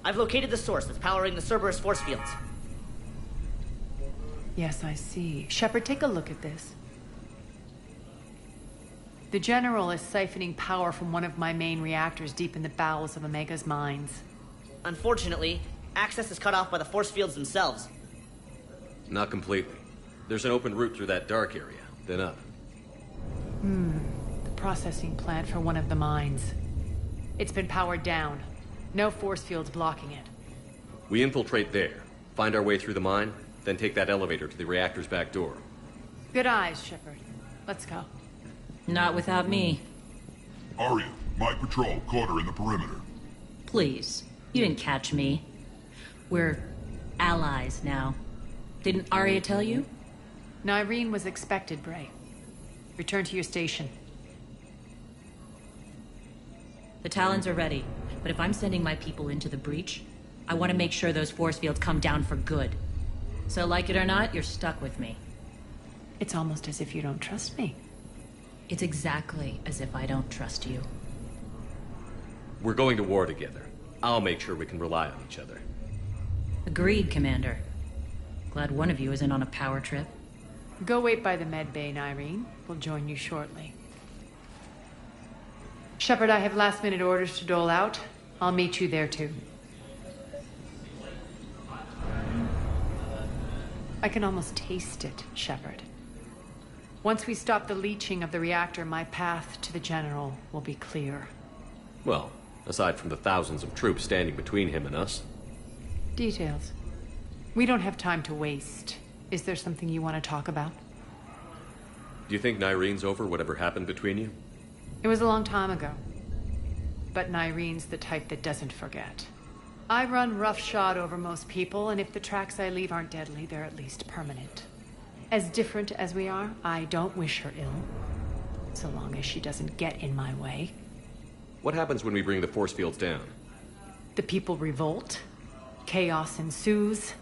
I've located the source that's powering the Cerberus force fields. Yes, I see. Shepard, take a look at this. The General is siphoning power from one of my main reactors deep in the bowels of Omega's mines. Unfortunately, access is cut off by the force fields themselves. Not completely. There's an open route through that dark area, then up. The processing plant for one of the mines. It's been powered down. No force fields blocking it. We infiltrate there, find our way through the mine, then take that elevator to the reactor's back door. Good eyes, Shepard. Let's go. Not without me. Arya, my patrol caught her in the perimeter. Please. You didn't catch me. We're allies now. Didn't Arya tell you? Nyreen was expected, Bray. Return to your station. The Talons are ready, but if I'm sending my people into the breach, I want to make sure those force fields come down for good. So like it or not, you're stuck with me. It's almost as if you don't trust me. It's exactly as if I don't trust you. We're going to war together. I'll make sure we can rely on each other. Agreed, Commander. Glad one of you isn't on a power trip. Go wait by the med bay, Nyreen. We'll join you shortly. Shepard, I have last-minute orders to dole out. I'll meet you there, too. I can almost taste it, Shepard. Once we stop the leaching of the reactor, my path to the General will be clear. Well, aside from the thousands of troops standing between him and us. Details. We don't have time to waste. Is there something you want to talk about? Do you think Nyreen's over whatever happened between you? It was a long time ago. But Nyreen's the type that doesn't forget. I run roughshod over most people, and if the tracks I leave aren't deadly, they're at least permanent. As different as we are, I don't wish her ill. So long as she doesn't get in my way. What happens when we bring the force fields down? The people revolt, chaos ensues,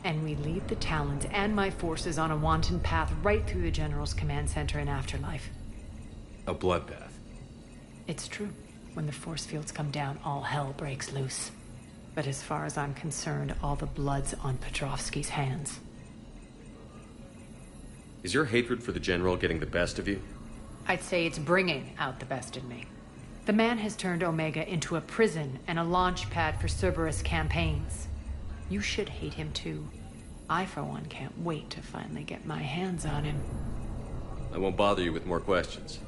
and we lead the Talons and my forces on a wanton path right through the General's command center and afterlife. A bloodbath. It's true. When the force fields come down, all hell breaks loose. But as far as I'm concerned, all the blood's on Petrovsky's hands. Is your hatred for the General getting the best of you? I'd say it's bringing out the best in me. The man has turned Omega into a prison and a launch pad for Cerberus campaigns. You should hate him too. I, for one, can't wait to finally get my hands on him. I won't bother you with more questions.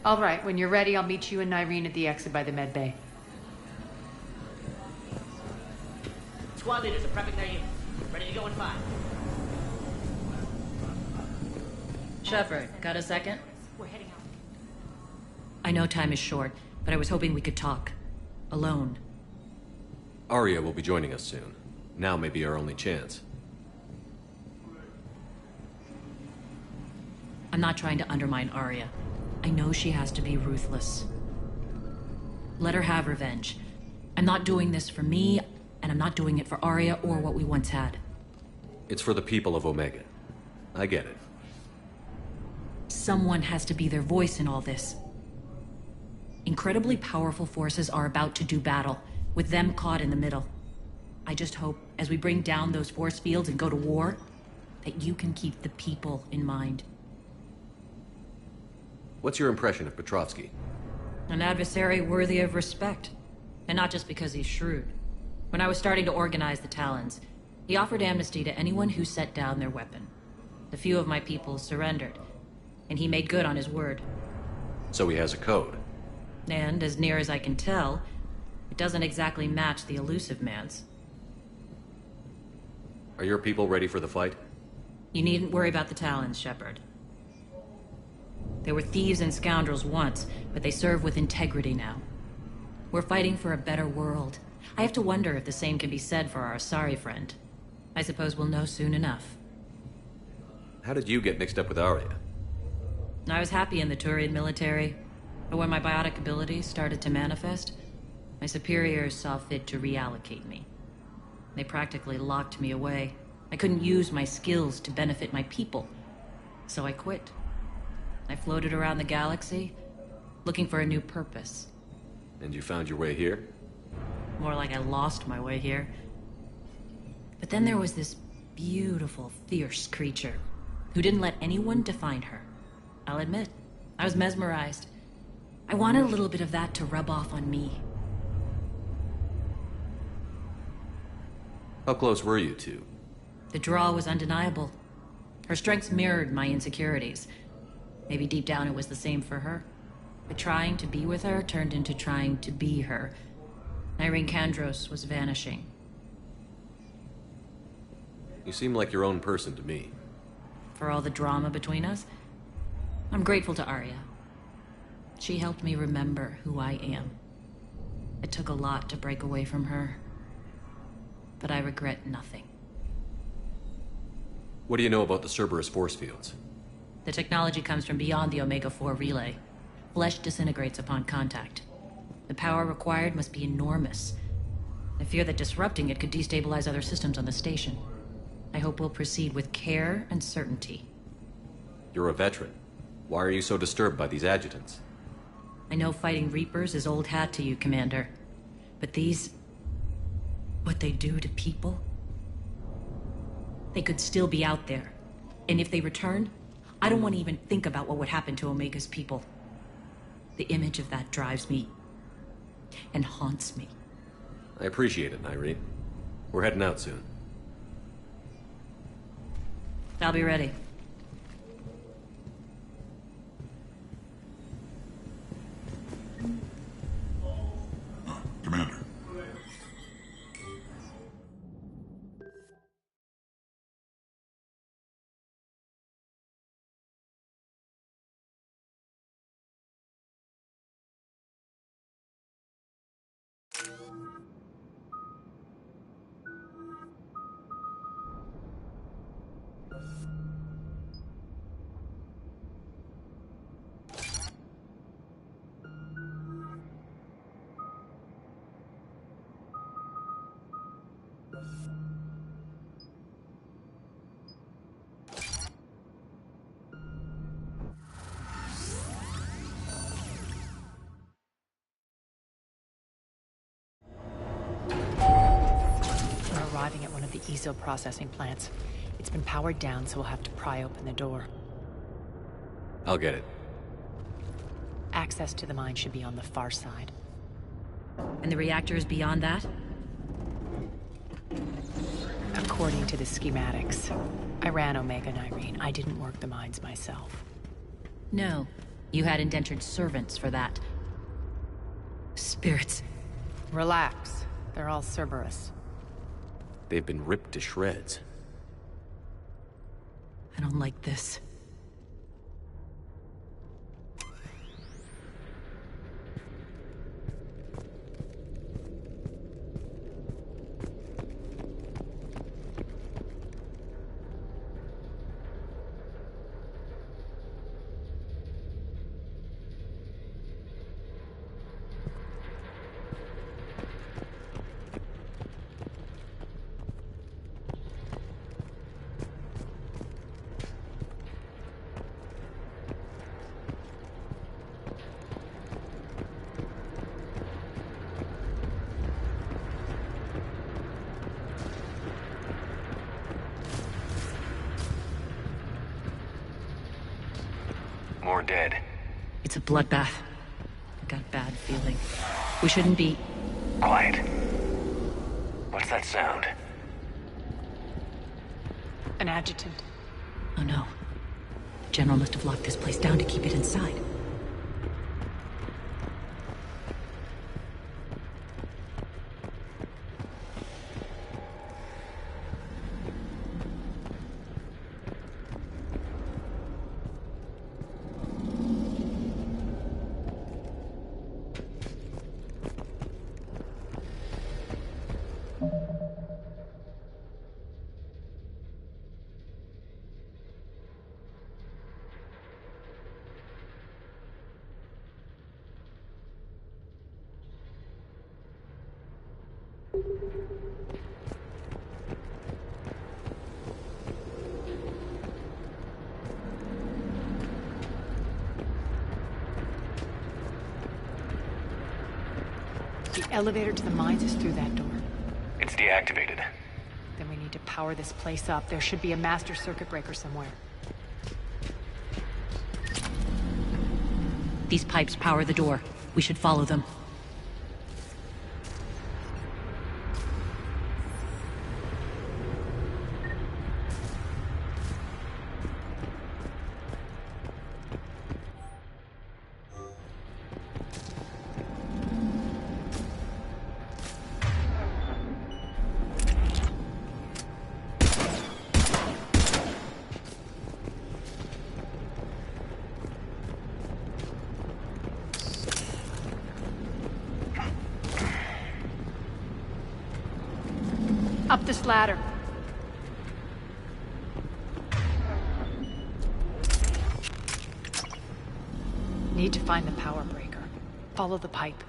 All right, when you're ready, I'll meet you and Nyreen at the exit by the med bay. Squad leaders are prepping their units. Ready to go in 5. Shepard, got a second? We're heading out. I know time is short, but I was hoping we could talk. Alone. Arya will be joining us soon. Now may be our only chance. I'm not trying to undermine Arya. I know she has to be ruthless. Let her have revenge. I'm not doing this for me, and I'm not doing it for Arya or what we once had. It's for the people of Omega. I get it. Someone has to be their voice in all this. Incredibly powerful forces are about to do battle, with them caught in the middle. I just hope, as we bring down those force fields and go to war, that you can keep the people in mind. What's your impression of Petrovsky? An adversary worthy of respect. And not just because he's shrewd. When I was starting to organize the Talons, he offered amnesty to anyone who set down their weapon. A few of my people surrendered, and he made good on his word. So he has a code. And, as near as I can tell, it doesn't exactly match the Illusive Man's. Are your people ready for the fight? You needn't worry about the Talons, Shepard. They were thieves and scoundrels once, but they serve with integrity now. We're fighting for a better world. I have to wonder if the same can be said for our Asari friend. I suppose we'll know soon enough. How did you get mixed up with Arya? I was happy in the Turian military, but when my biotic abilities started to manifest, my superiors saw fit to reallocate me. They practically locked me away. I couldn't use my skills to benefit my people, so I quit. I floated around the galaxy, Looking for a new purpose. And you found your way here? More like I lost my way here. But then there was this beautiful, fierce creature who didn't let anyone define her. I'll admit, I was mesmerized. I wanted a little bit of that to rub off on me. How close were you two? The draw was undeniable. Her strengths mirrored my insecurities. Maybe deep down it was the same for her. But trying to be with her turned into trying to be her. Irene Kandros was vanishing. You seem like your own person to me. For all the drama between us, I'm grateful to Arya. She helped me remember who I am. It took a lot to break away from her, but I regret nothing. What do you know about the Cerberus force fields? The technology comes from beyond the Omega-4 relay. Flesh disintegrates upon contact. The power required must be enormous. I fear that disrupting it could destabilize other systems on the station. I hope we'll proceed with care and certainty. You're a veteran. Why are you so disturbed by these adjutants? I know fighting Reapers is old hat to you, Commander. But these... what they do to people? They could still be out there. And if they return, I don't want to even think about what would happen to Omega's people. The image of that drives me and haunts me. I appreciate it, Irene. We're heading out soon. I'll be ready. Commander. Arriving at one of the ESO processing plants. It's been powered down, so we'll have to pry open the door. I'll get it. Access to the mine should be on the far side. And the reactor is beyond that? According to the schematics. I ran Omega and Irene. I didn't work the mines myself. No. You had indentured servants for that. Spirits. Relax. They're all Cerberus. They've been ripped to shreds. I don't like this. More dead. It's a bloodbath. I got a bad feeling. We shouldn't be... Quiet. What's that sound? An adjutant. Oh no. The General must have locked this place down to keep it inside. elevator to the mines is through that door. It's deactivated. Then we need to power this place up. There should be a master circuit breaker somewhere. These pipes power the door. We should follow them. Up this ladder. Need to find the power breaker. Follow the pipe.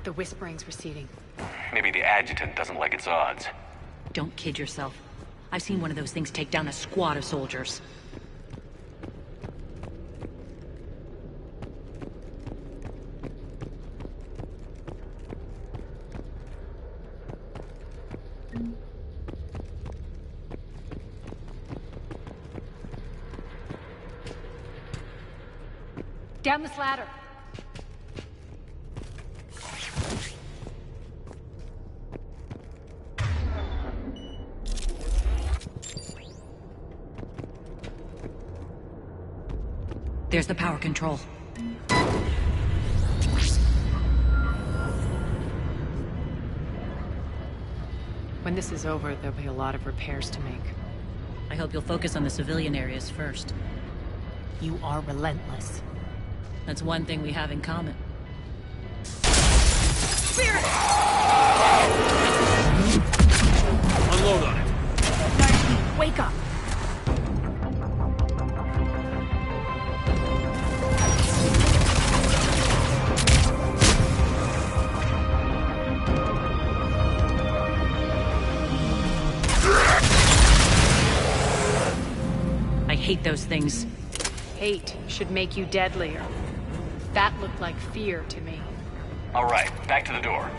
The whispering's receding. Maybe the adjutant doesn't like its odds. Don't kid yourself. I've seen one of those things take down a squad of soldiers. Down this ladder. There's the power control. When this is over, there'll be a lot of repairs to make. I hope you'll focus on the civilian areas first. You are relentless. That's one thing we have in common. Spirit! Unload on it. Wake up! I hate those things. Hate should make you deadlier. That looked like fear to me. All right, back to the door.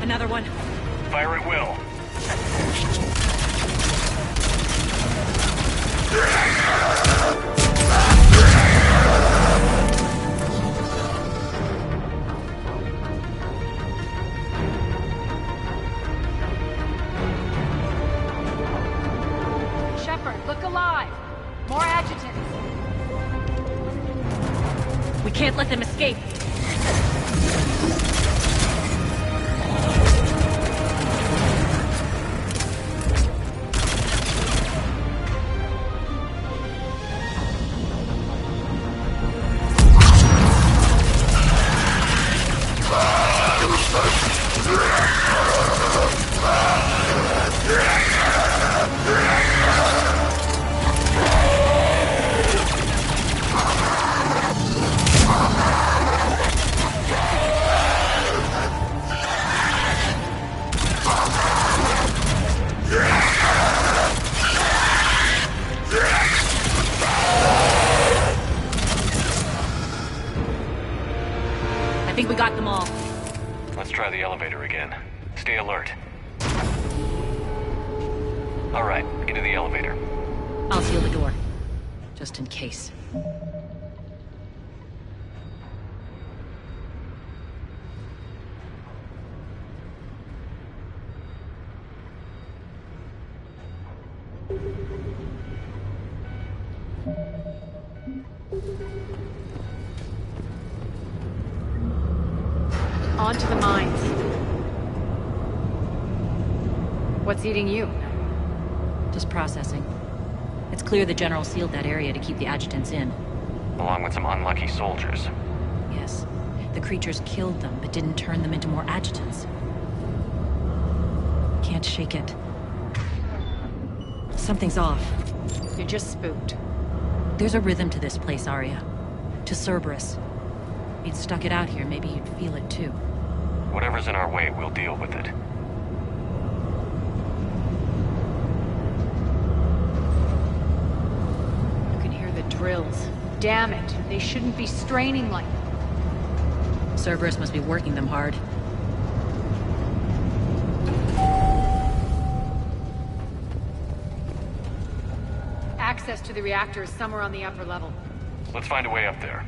Another one. Fire at will. can't let them escape. I think we got them all. Let's try the elevator again. Stay alert. All right, into the elevator. I'll seal the door. Just in case. On to the mines. What's eating you? Just processing. It's clear the General sealed that area to keep the adjutants in. Along with some unlucky soldiers. Yes. The creatures killed them, but didn't turn them into more adjutants. Can't shake it. Something's off. You're just spooked. There's a rhythm to this place, Arya. To Cerberus. If you'd stuck it out here, maybe you'd feel it too. Whatever's in our way, we'll deal with it. You can hear the drills. Damn it, they shouldn't be straining like that. Cerberus must be working them hard. Access to the reactor is somewhere on the upper level. Let's find a way up there.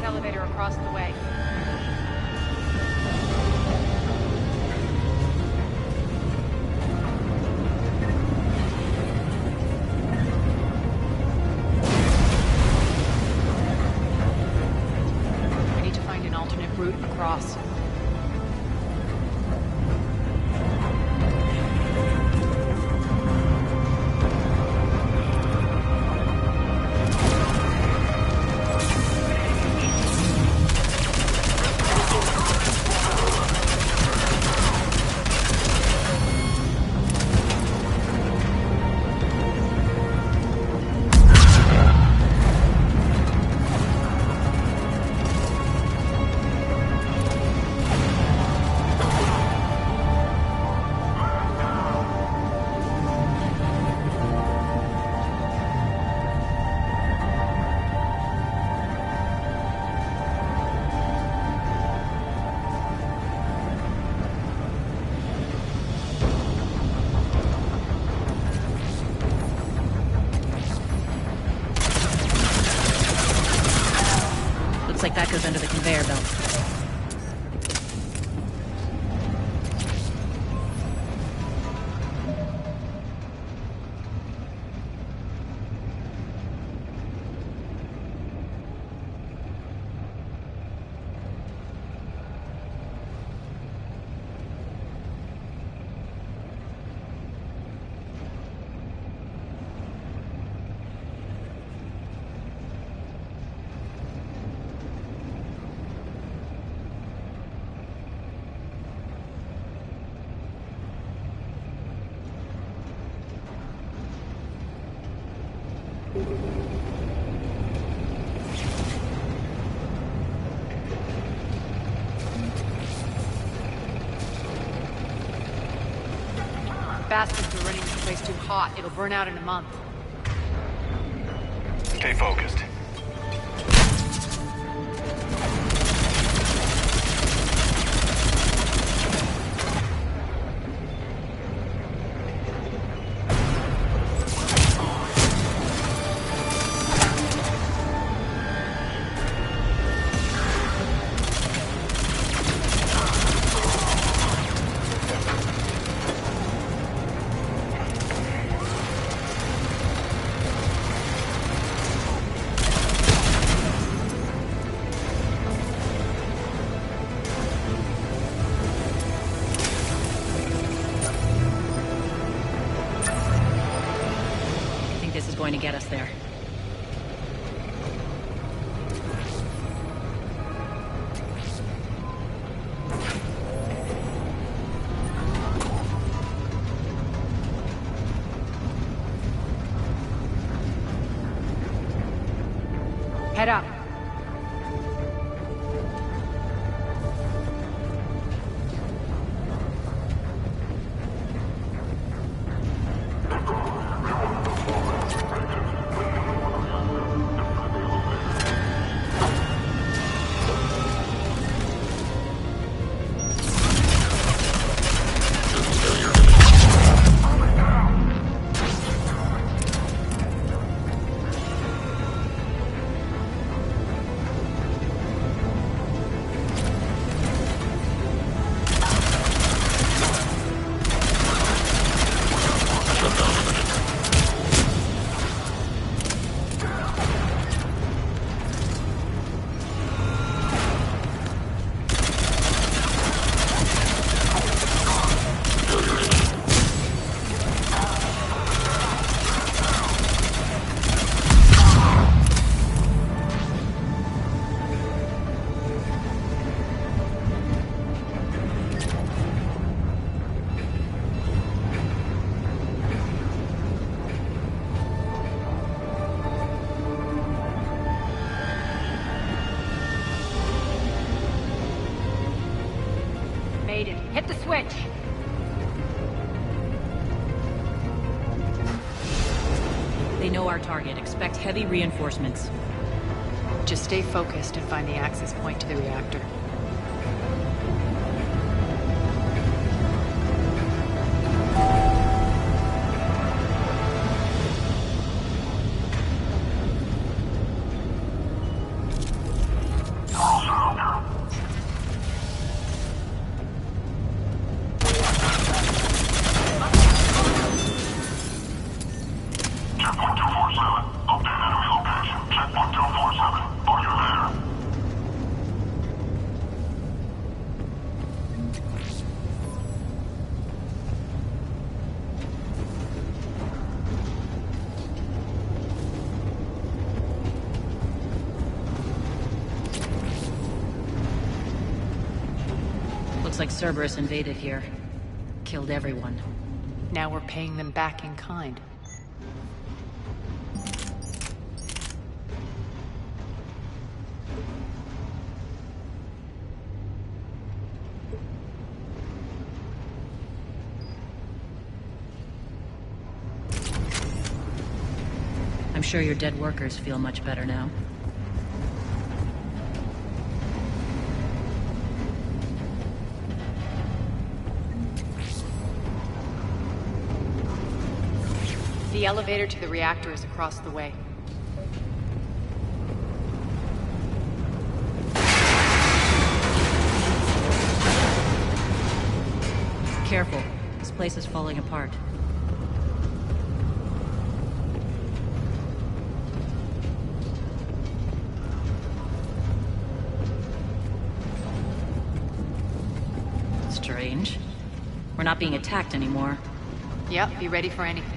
Elevator across the way. We need to find an alternate route across. like that goes under the conveyor belt. Bastards are running this place too hot. It'll burn out in a month. Stay focused. Going to get us there. Head up. Made it. Hit the switch. They know our target. Expect heavy reinforcements. Just stay focused and find the access point to the reactor. Looks like Cerberus invaded here. Killed everyone. Now we're paying them back in kind. I'm sure your dead workers feel much better now. The elevator to the reactor is across the way. place is falling apart. Strange. We're not being attacked anymore. Yep, be ready for anything.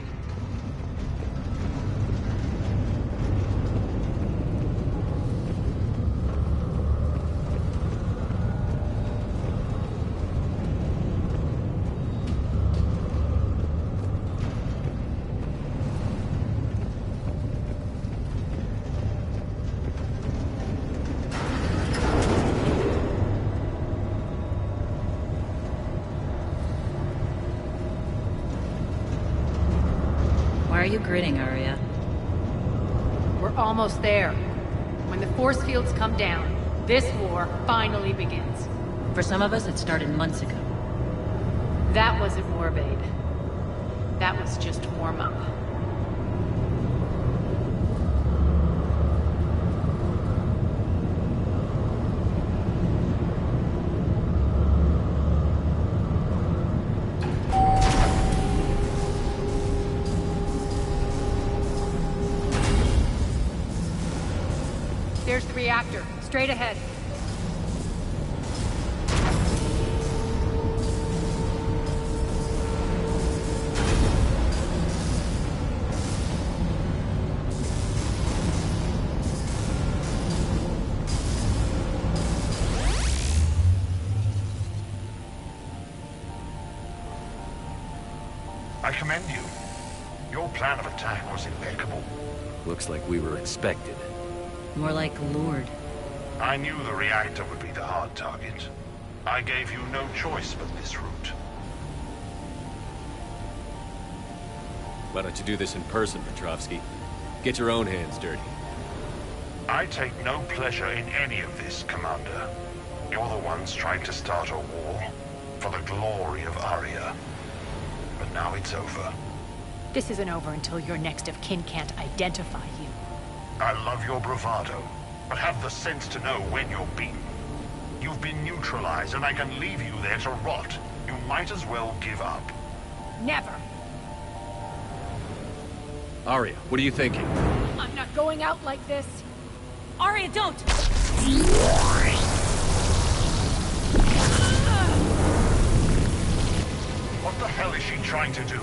Why are you grinning, Arya? We're almost there. When the force fields come down, this war finally begins. For some of us, it started months ago. That wasn't Warbade. That was just warm-up. There's the reactor. Straight ahead. I commend you. Your plan of attack was impeccable. Looks like we were expected. More like lured. I knew the reactor would be the hard target. I gave you no choice but this route. Why don't you do this in person, Petrovsky? Get your own hands dirty. I take no pleasure in any of this, Commander. You're the ones trying to start a war for the glory of Arya. But now it's over. This isn't over until your next of kin can't identify you. I love your bravado, but have the sense to know when you're beaten. You've been neutralized, and I can leave you there to rot. You might as well give up. Never. Arya, what are you thinking? I'm not going out like this. Arya, don't! What the hell is she trying to do?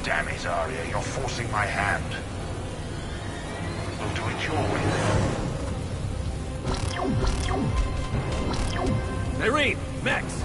Damn it, Arya, you're forcing my hand. We'll do it your way then. Irene! Max!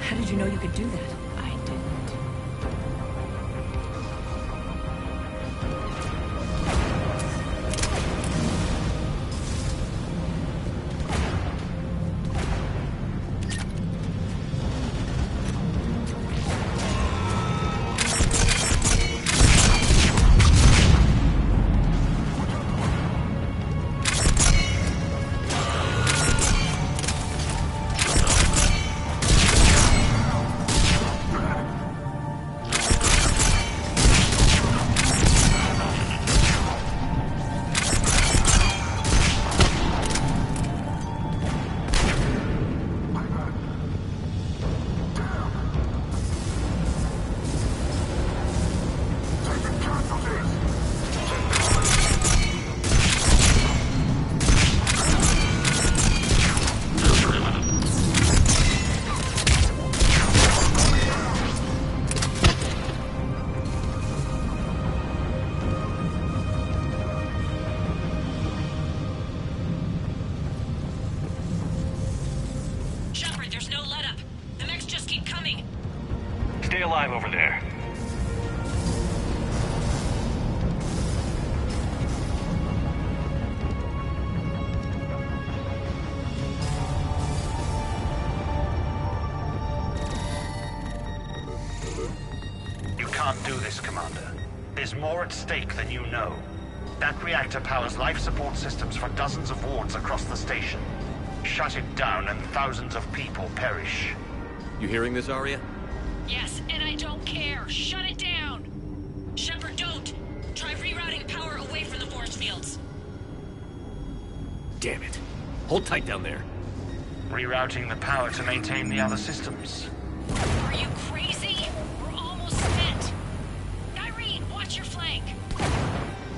How did you know you could do that? I didn't. There's no let-up. The mechs just keep coming. Stay alive over there. You can't do this, Commander. There's more at stake than you know. That reactor powers life support systems for dozens of wards across the station. Shut it down and thousands of people perish. You hearing this, Aria? Yes, and I don't care. Shut it down! Shepard, don't! Try rerouting power away from the force fields. Damn it. Hold tight down there. Rerouting the power to maintain the other systems. Are you crazy? We're almost spent. Irene, watch your flank.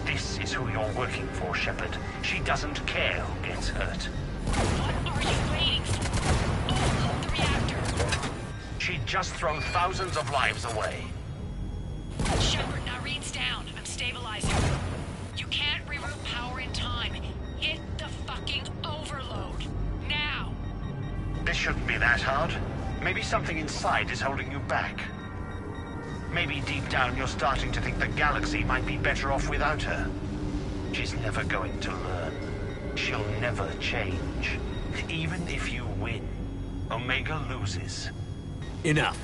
This is who you're working for, Shepard. She doesn't care who gets hurt. What are you waiting for? Overload the reactor. She'd just throw thousands of lives away. Shepard, Irene's down. I'm stabilizing. You can't reroute power in time. Hit the fucking overload. Now! This shouldn't be that hard. Maybe something inside is holding you back. Maybe deep down you're starting to think the galaxy might be better off without her. She's never going to learn. She'll never change. Even if you win, Omega loses. Enough.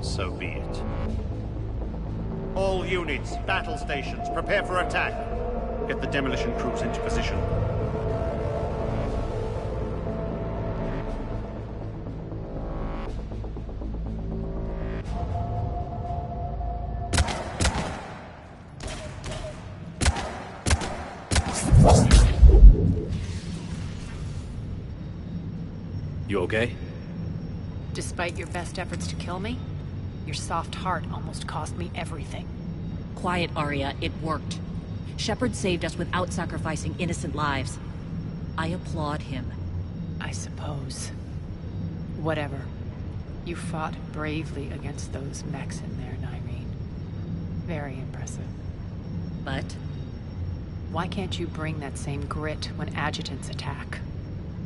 So be it. All units, battle stations, prepare for attack. Get the demolition crews into position. You okay? Despite your best efforts to kill me, your soft heart almost cost me everything. Quiet, Aria. It worked. Shepard saved us without sacrificing innocent lives. I applaud him. I suppose. Whatever. You fought bravely against those mechs in there, Nyreen. Very impressive. But? Why can't you bring that same grit when adjutants attack?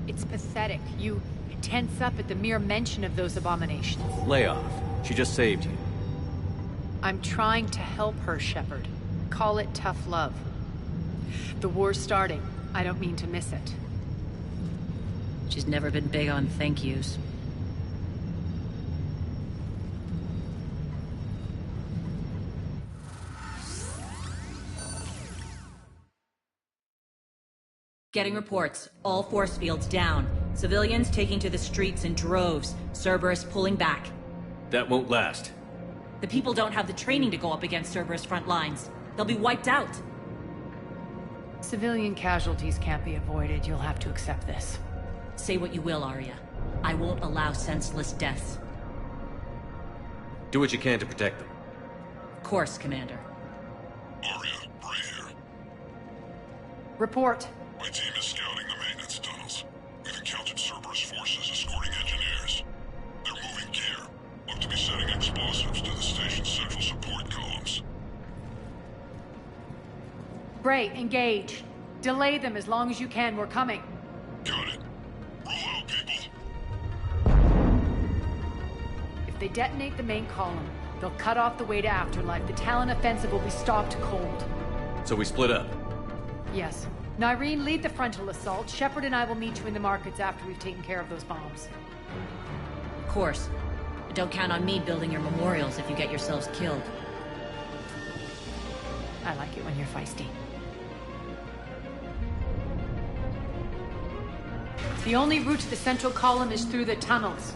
It's pathetic. You tense up at the mere mention of those abominations. Lay off. She just saved you. I'm trying to help her, Shepard. Call it tough love. The war's starting. I don't mean to miss it. She's never been big on thank yous. Getting reports. All force fields down. Civilians taking to the streets in droves. Cerberus pulling back. That won't last. The people don't have the training to go up against Cerberus front lines. They'll be wiped out. Civilian casualties can't be avoided. You'll have to accept this. Say what you will, Aria. I won't allow senseless deaths. Do what you can to protect them. Of course, Commander. Aria, Bray here. Report. My team is scouting the maintenance tunnels. We've encountered Cerberus forces escorting engineers. They're moving gear. Look to be setting explosives to the station's central support columns. Bray, engage. Delay them as long as you can. We're coming. Got it. Roll out, people. If they detonate the main column, they'll cut off the way to Afterlife. The Talon offensive will be stopped cold. So we split up. Yes. Nyreen, lead the frontal assault. Shepard and I will meet you in the markets after we've taken care of those bombs. Of course. But don't count on me building your memorials if you get yourselves killed. I like it when you're feisty. The only route to the central column is through the tunnels.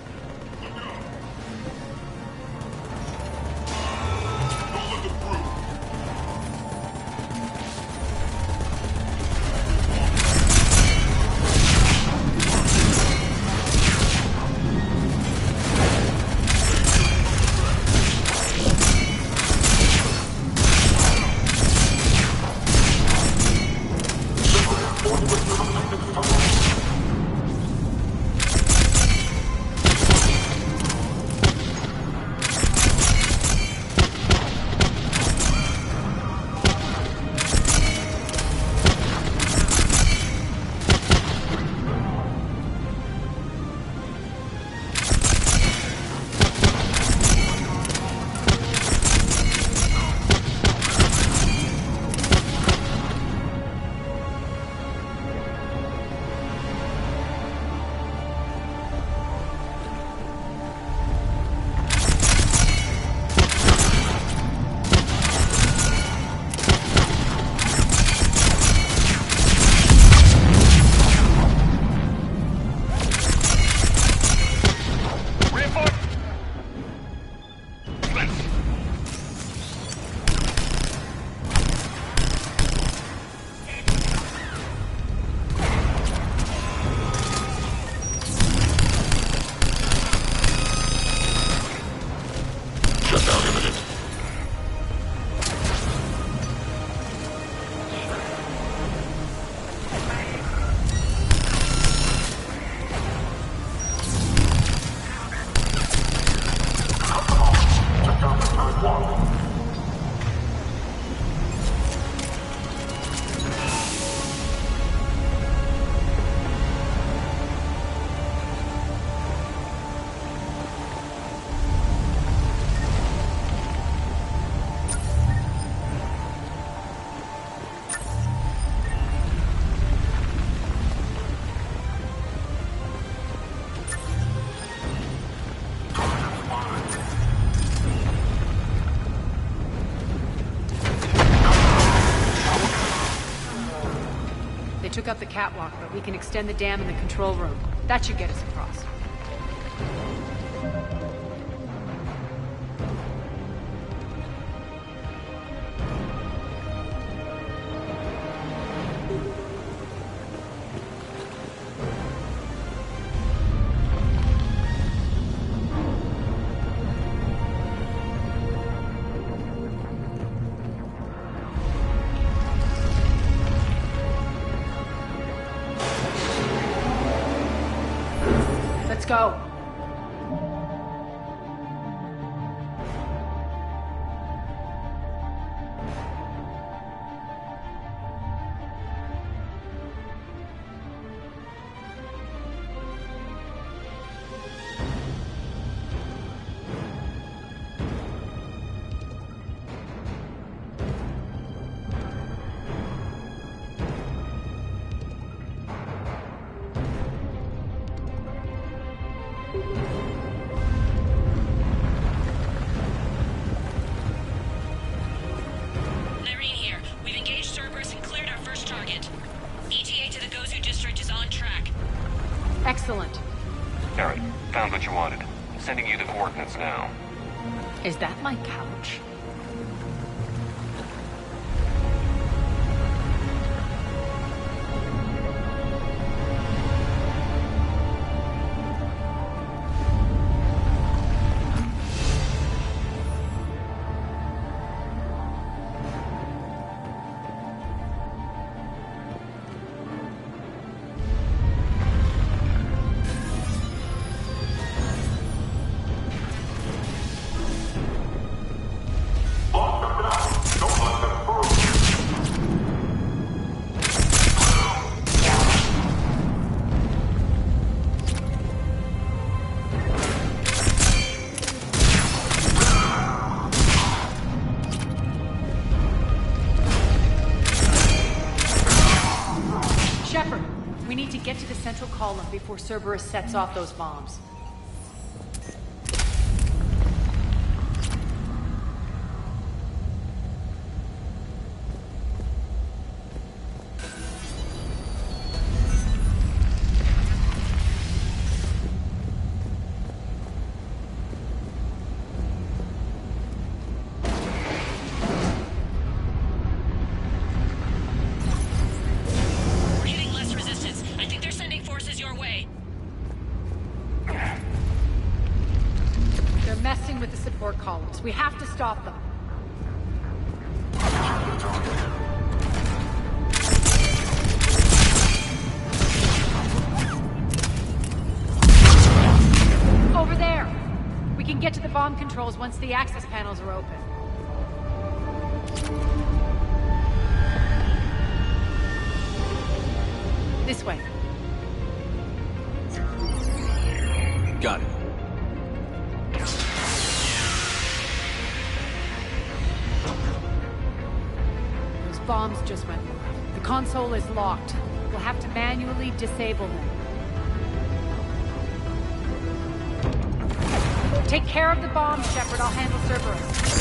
Took up the catwalk, but we can extend the dam in the control room. That should get us across. Let's go. Excellent. Garrett, found what you wanted. Sending you the coordinates now. Is that my couch? Get to the central column before Cerberus sets off those bombs. We have to stop them. Over there! We can get to the bomb controls once the access panels are open. This way. Got it. Bombs just went off. The console is locked. We'll have to manually disable them. Take care of the bombs, Shepard. I'll handle Cerberus.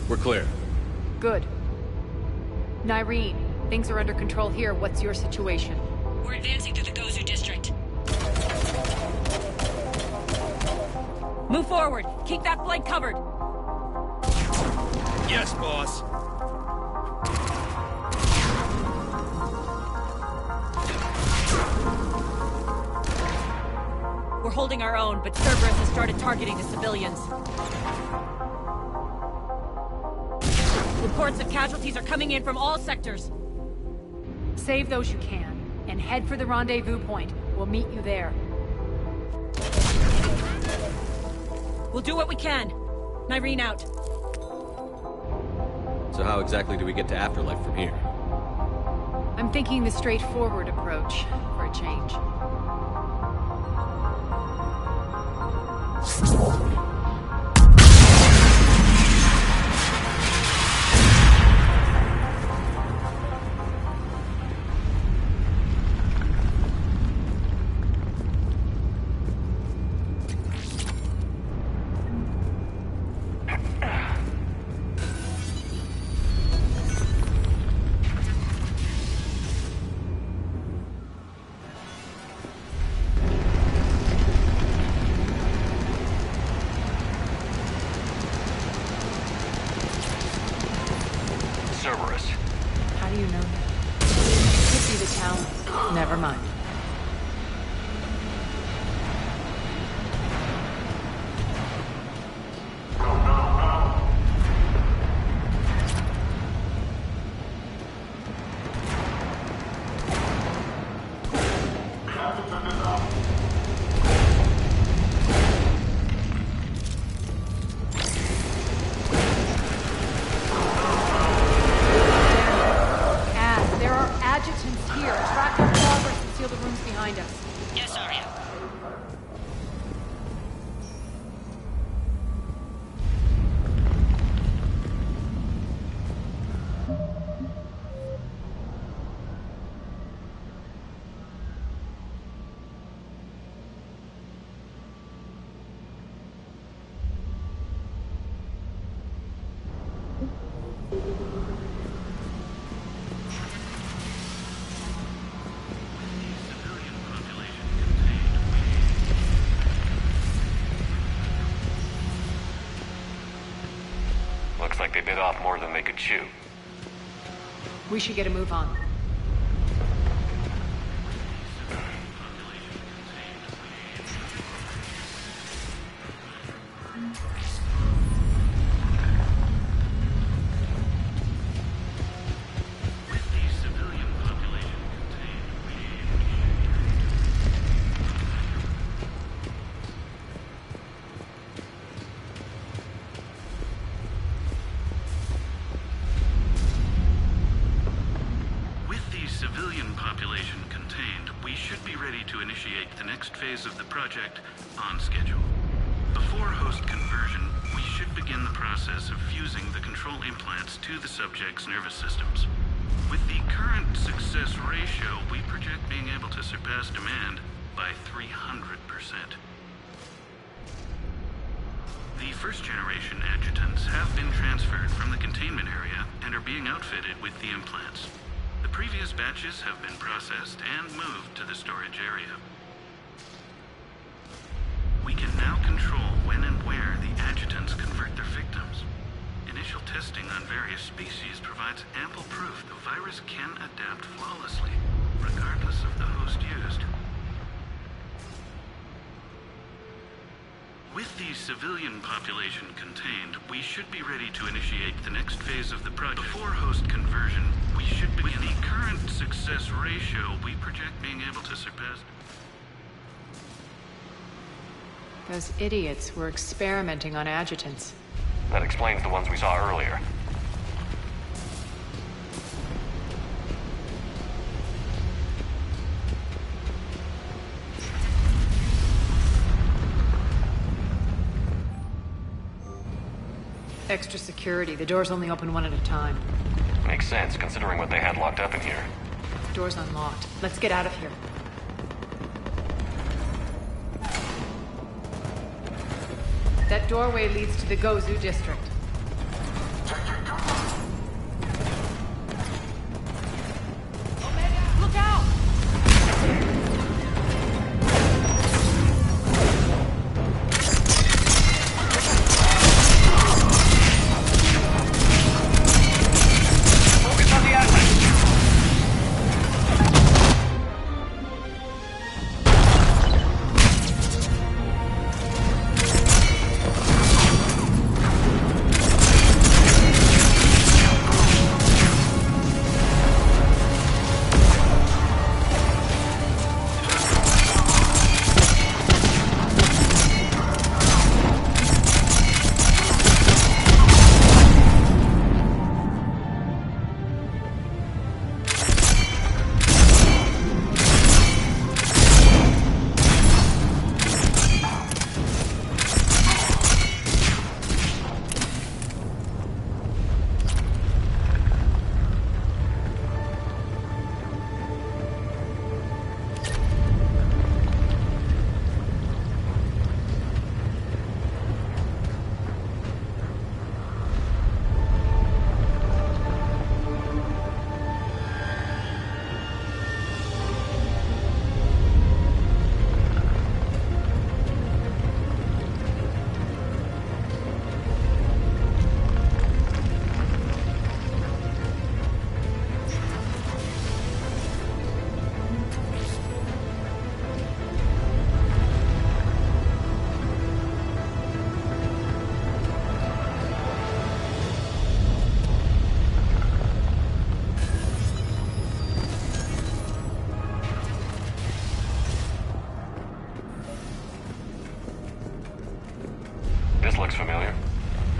We're clear. Good. Nyreen, things are under control here. What's your situation? We're advancing through the Gozu district. Move forward. Keep that flank covered. Yes, boss. We're holding our own, but Cerberus has started targeting the civilians. Reports of casualties are coming in from all sectors. Save those you can, and head for the rendezvous point. We'll meet you there. We'll do what we can. Nyreen out. So how exactly do we get to Afterlife from here? I'm thinking the straightforward approach, for a change. Cerberus. How do you know that? Could be the town. Never mind. Yes, Arya. Looks like they bit off more than they could chew. We should get a move on. Civilian population contained, we should be ready to initiate the next phase of the project on schedule. Before host conversion, we should begin the process of fusing the control implants to the subject's nervous systems. With the current success ratio, we project being able to surpass demand by 300%. The first-generation adjutants have been transferred from the containment area and are being outfitted with the implants. The previous batches have been processed and moved to the storage area. We can now control when and where the adjutants convert their victims. Initial testing on various species provides ample proof the virus can adapt flawlessly, regardless of the host used. With the civilian population contained, we should be ready to initiate the next phase of the project. Before host conversion, we should begin the current success ratio we project being able to surpass. Those idiots were experimenting on adjutants. That explains the ones we saw earlier. Extra security. The doors only open one at a time. Makes sense, considering what they had locked up in here. The door's unlocked. Let's get out of here. That doorway leads to the Gozu district. Take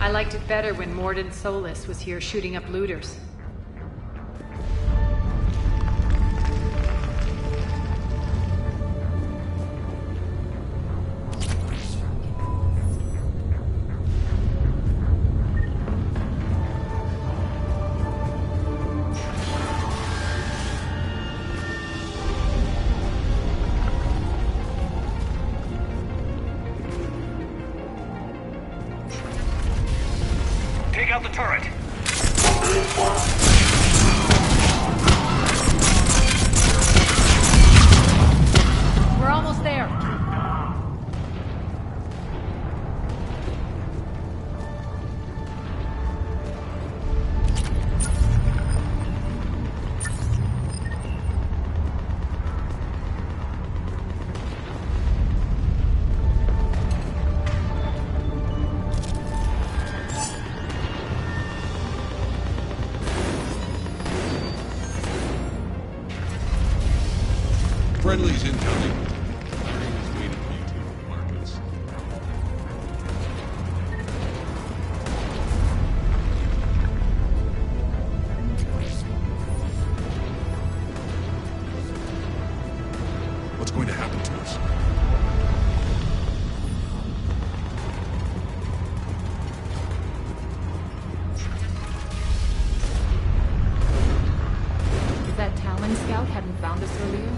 I liked it better when Mordin Solus was here shooting up looters. Take out the turret. We're almost there. Friendly's incoming. Is waiting for you to Marcus. What's going to happen to us? If that Talon scout hadn't found us earlier,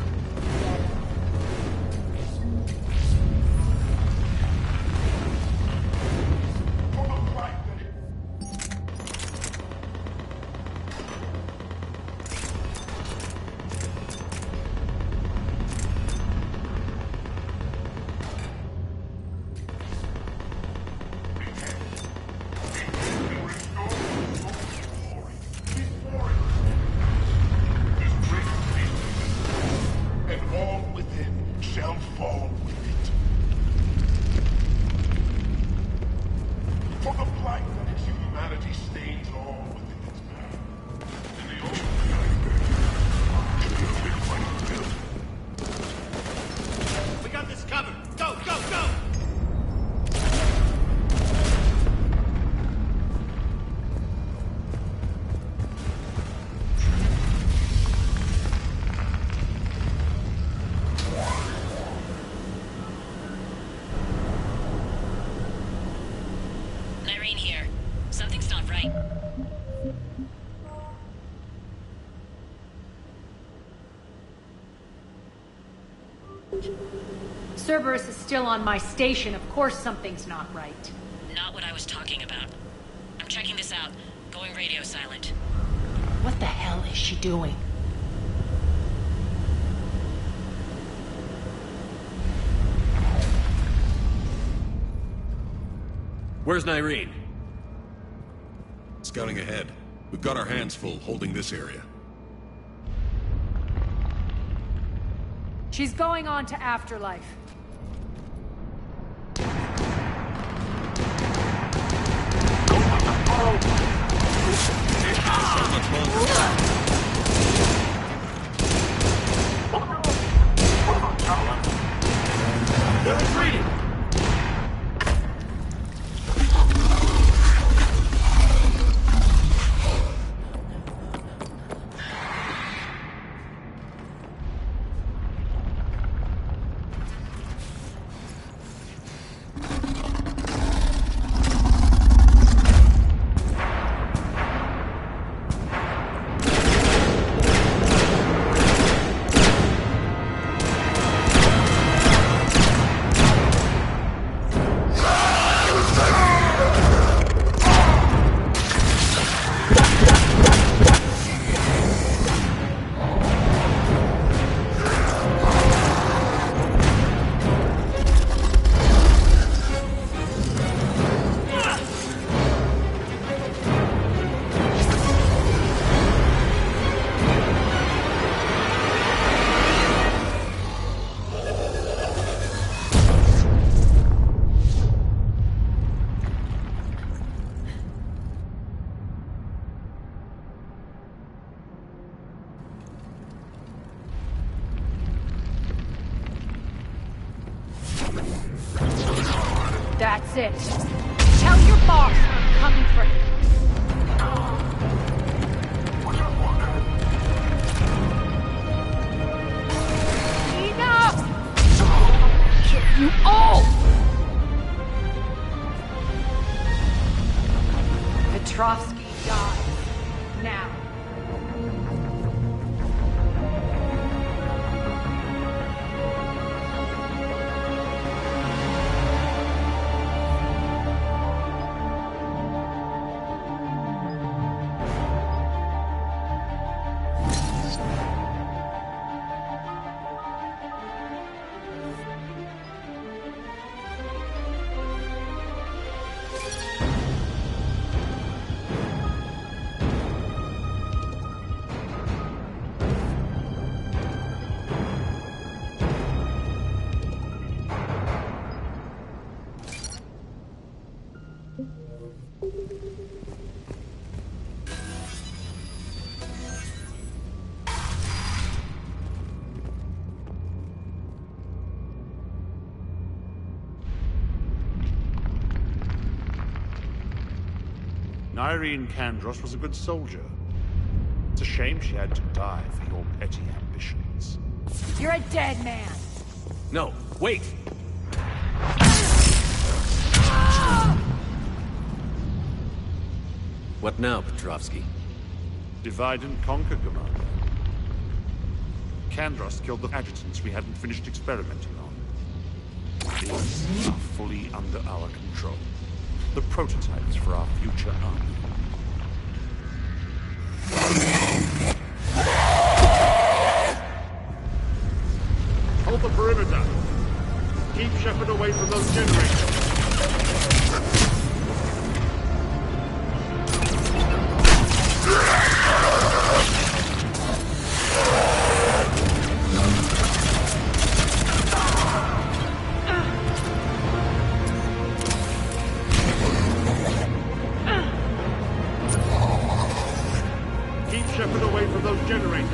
Irene here. Something's not right. Cerberus is still on my station. Of course something's not right. Not what I was talking about. I'm checking this out. Going radio silent. What the hell is she doing? Where's Nyreen? Scouting ahead. We've got our hands full holding this area. She's going on to Afterlife. They're retreating! That's it. Tell your boss coming for you. Enough! Kill you all! Petrovsky dies. Now. Irene Kandros was a good soldier. It's a shame she had to die for your petty ambitions. You're a dead man. No, wait! What now, Petrovsky? Divide and conquer, Commander. Kandros killed the adjutants we hadn't finished experimenting on. These are fully under our control. The prototypes for our future army. Hold the perimeter. Keep Shepard away from those generators. Shepard away from those generators.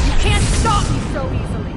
You can't stop me so easily.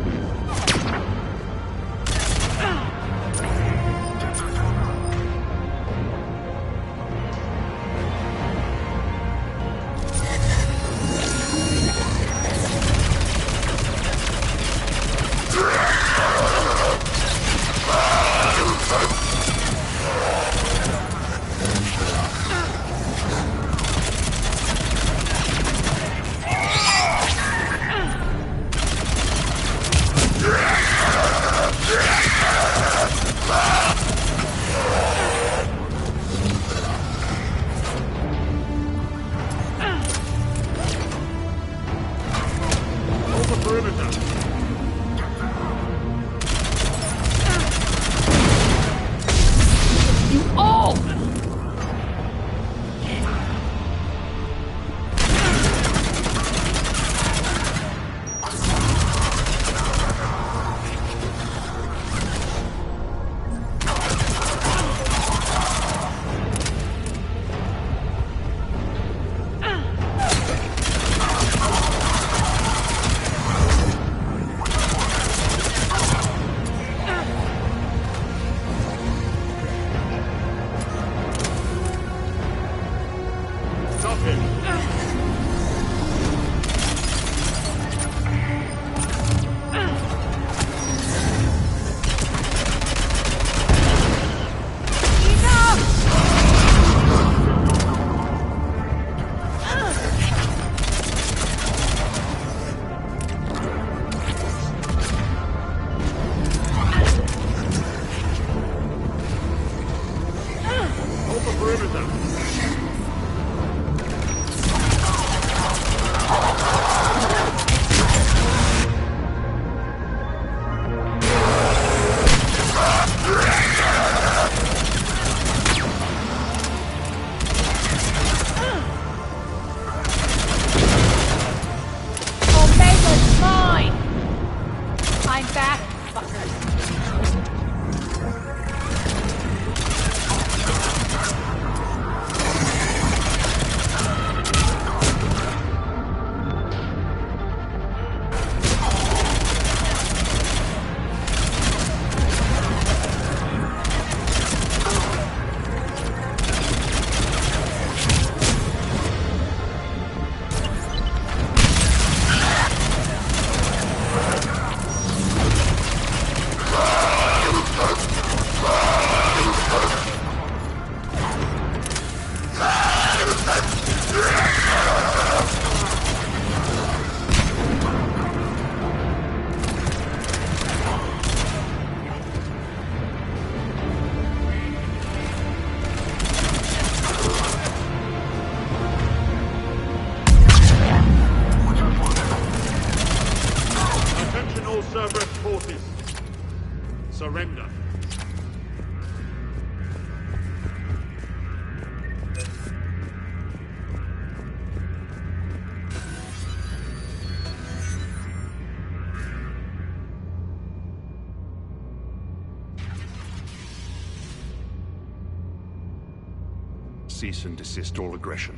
Cease and desist all aggression.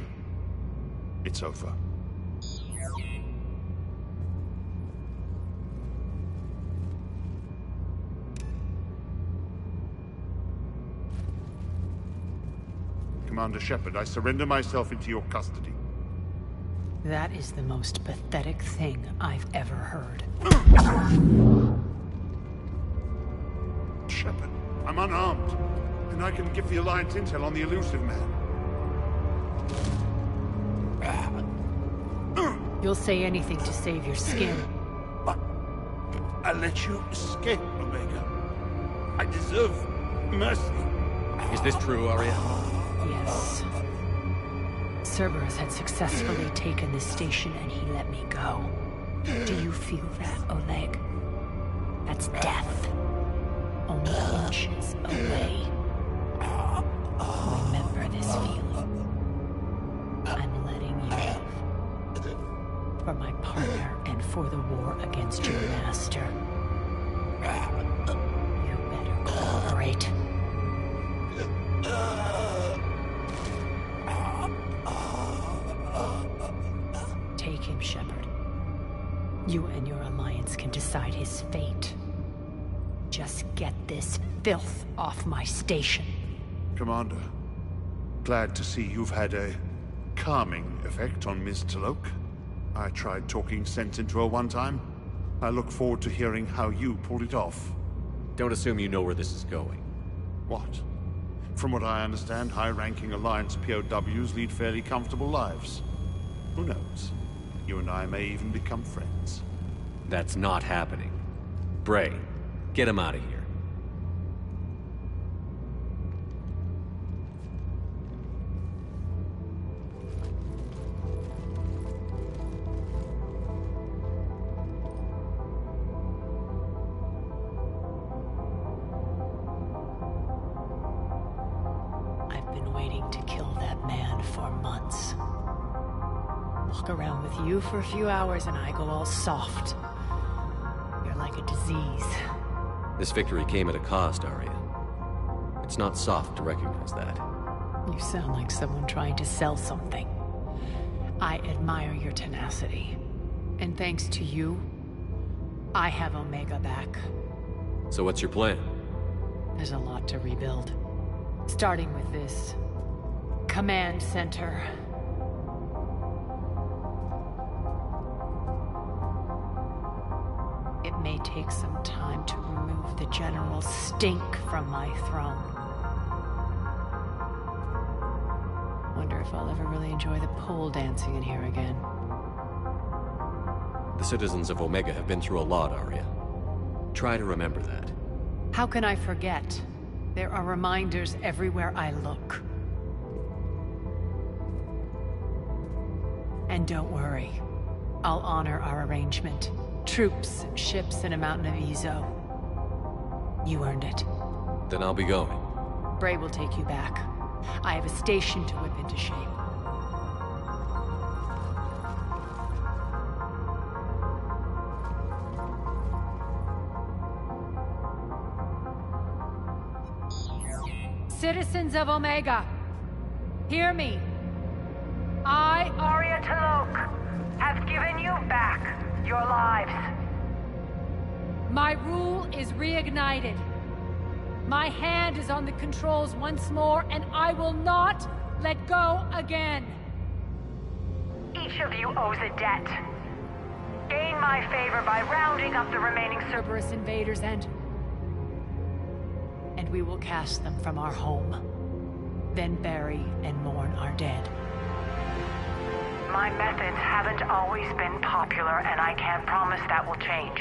It's over. Commander Shepard, I surrender myself into your custody. That is the most pathetic thing I've ever heard. Shepard, I'm unarmed, and I can give the Alliance intel on the elusive man. You'll say anything to save your skin. I let you escape, Omega. I deserve mercy. Is this true, Aria? Yes. Cerberus had successfully taken this station and he let me go. Do you feel that, Oleg? That's death. Only inches away. Remember this feeling. I'm letting you live. For my partner and for the war against your master. You better cooperate. Take him, Shepard. You and your Alliance can decide his fate. Just get this filth off my station. Commander, glad to see you've had a calming effect on Ms. T'Loak. I tried talking sense into her one time. I look forward to hearing how you pulled it off. Don't assume you know where this is going. What? From what I understand, high-ranking Alliance POWs lead fairly comfortable lives. Who knows? You and I may even become friends. That's not happening. Bray, get him out of here. I've been waiting to kill that man for months. Walk around with you for a few hours and I go all soft. You're like a disease. This victory came at a cost, Aria. It's not soft to recognize that. You sound like someone trying to sell something. I admire your tenacity. And thanks to you, I have Omega back. So what's your plan? There's a lot to rebuild. Starting with this command center. It may take some time to remove the general stink from my throne. Wonder if I'll ever really enjoy the pole dancing in here again. The citizens of Omega have been through a lot, Aria. Try to remember that. How can I forget? There are reminders everywhere I look. And don't worry. I'll honor our arrangement. Troops, ships, and a mountain of Ezo. You earned it. Then I'll be going. Bray will take you back. I have a station to whip into shape. Citizens of Omega, hear me. I, Aria T'Loak, have given you back your lives. My rule is reignited. My hand is on the controls once more, and I will not let go again. Each of you owes a debt. Gain my favor by rounding up the remaining Cerberus invaders and we will cast them from our home. Then bury and mourn our dead. My methods haven't always been popular, and I can't promise that will change.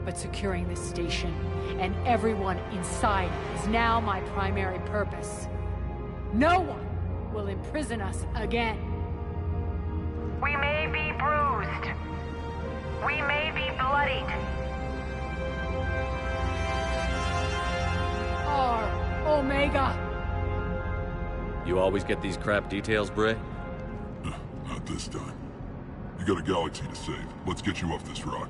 But securing this station and everyone inside is now my primary purpose. No one will imprison us again. We may be bruised. We may be bloodied. Omega. You always get these crap details, Bray? Not this time. You got a galaxy to save. Let's get you off this rock.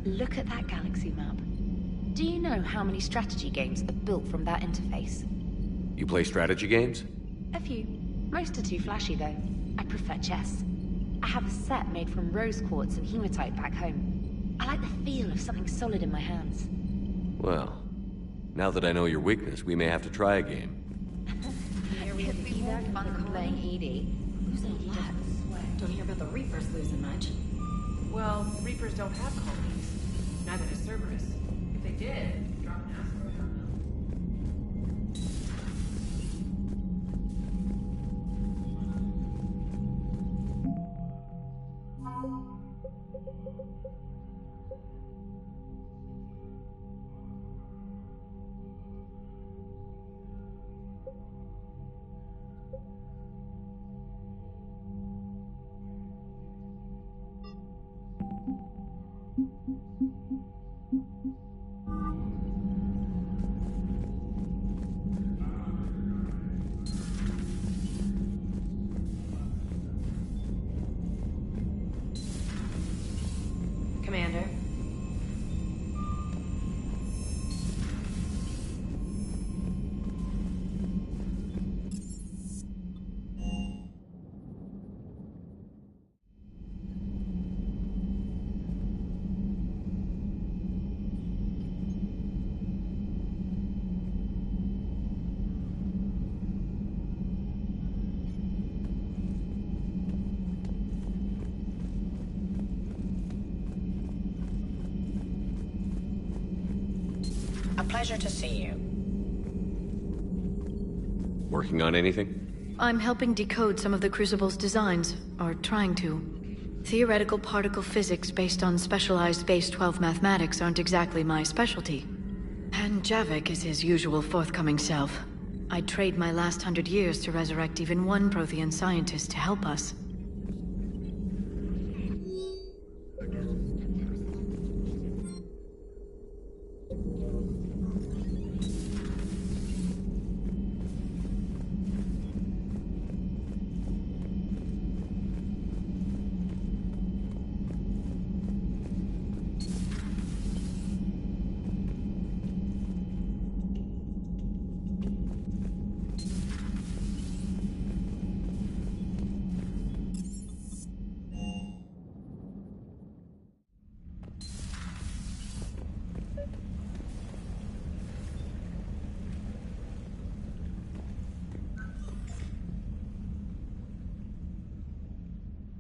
Look at that galaxy map. Do you know how many strategy games are built from that interface? You play strategy games? A few. Most are too flashy, though. I prefer chess. I have a set made from rose quartz and hematite back home. I like the feel of something solid in my hands. Well, now that I know your weakness, we may have to try a game. Here we have Evac fun playing Edie. Losing a lot. Don't hear about the Reapers losing much. Well, Reapers don't have colonies. Neither does Cerberus. If they did, drop an asteroid on them. Commander. A pleasure to see you. Working on anything? I'm helping decode some of the Crucible's designs, or trying to. Theoretical particle physics based on specialized Base 12 mathematics aren't exactly my specialty. And Javik is his usual forthcoming self. I'd trade my last 100 years to resurrect even one Prothean scientist to help us.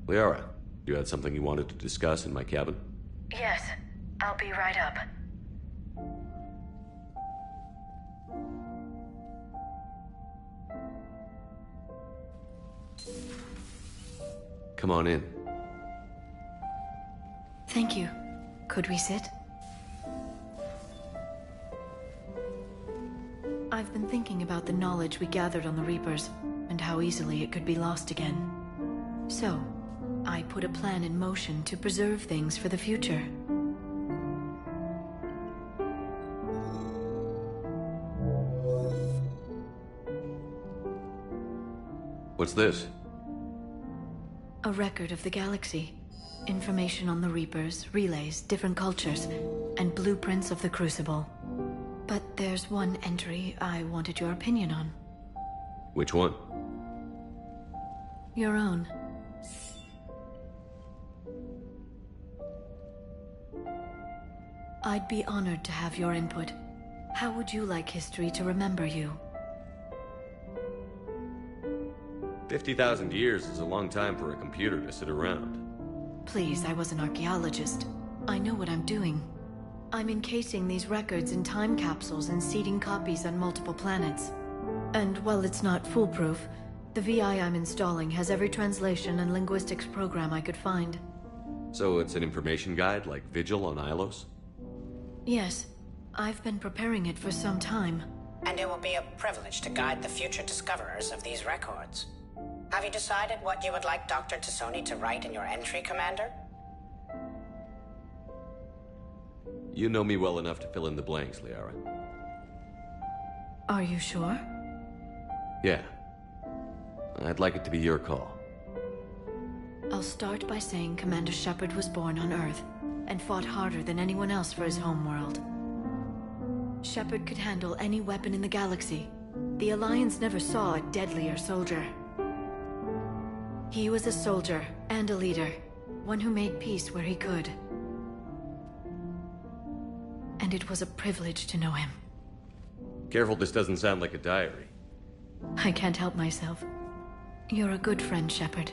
Liara, you had something you wanted to discuss in my cabin? Yes, I'll be right up. Come on in. Thank you. Could we sit? I've been thinking about the knowledge we gathered on the Reapers, and how easily it could be lost again. So, I put a plan in motion to preserve things for the future. What's this? A record of the galaxy. Information on the Reapers, relays, different cultures, and blueprints of the Crucible. But there's one entry I wanted your opinion on. Which one? Your own. I'd be honored to have your input. How would you like history to remember you? 50,000 years is a long time for a computer to sit around. Please, I was an archaeologist. I know what I'm doing. I'm encasing these records in time capsules and seeding copies on multiple planets. And while it's not foolproof, the VI I'm installing has every translation and linguistics program I could find. So it's an information guide like Vigil on Ilos? Yes. I've been preparing it for some time. And it will be a privilege to guide the future discoverers of these records. Have you decided what you would like Dr. T'Soni to write in your entry, Commander? You know me well enough to fill in the blanks, Liara. Are you sure? Yeah. I'd like it to be your call. I'll start by saying Commander Shepard was born on Earth. and fought harder than anyone else for his homeworld. Shepard could handle any weapon in the galaxy. The Alliance never saw a deadlier soldier. He was a soldier and a leader, one who made peace where he could. And it was a privilege to know him. Careful, this doesn't sound like a diary. I can't help myself. You're a good friend, Shepard.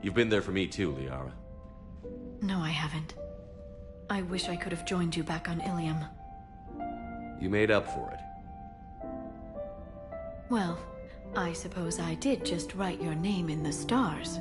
You've been there for me too, Liara. No, I haven't. I wish I could have joined you back on Ilium. You made up for it. Well, I suppose I did just write your name in the stars.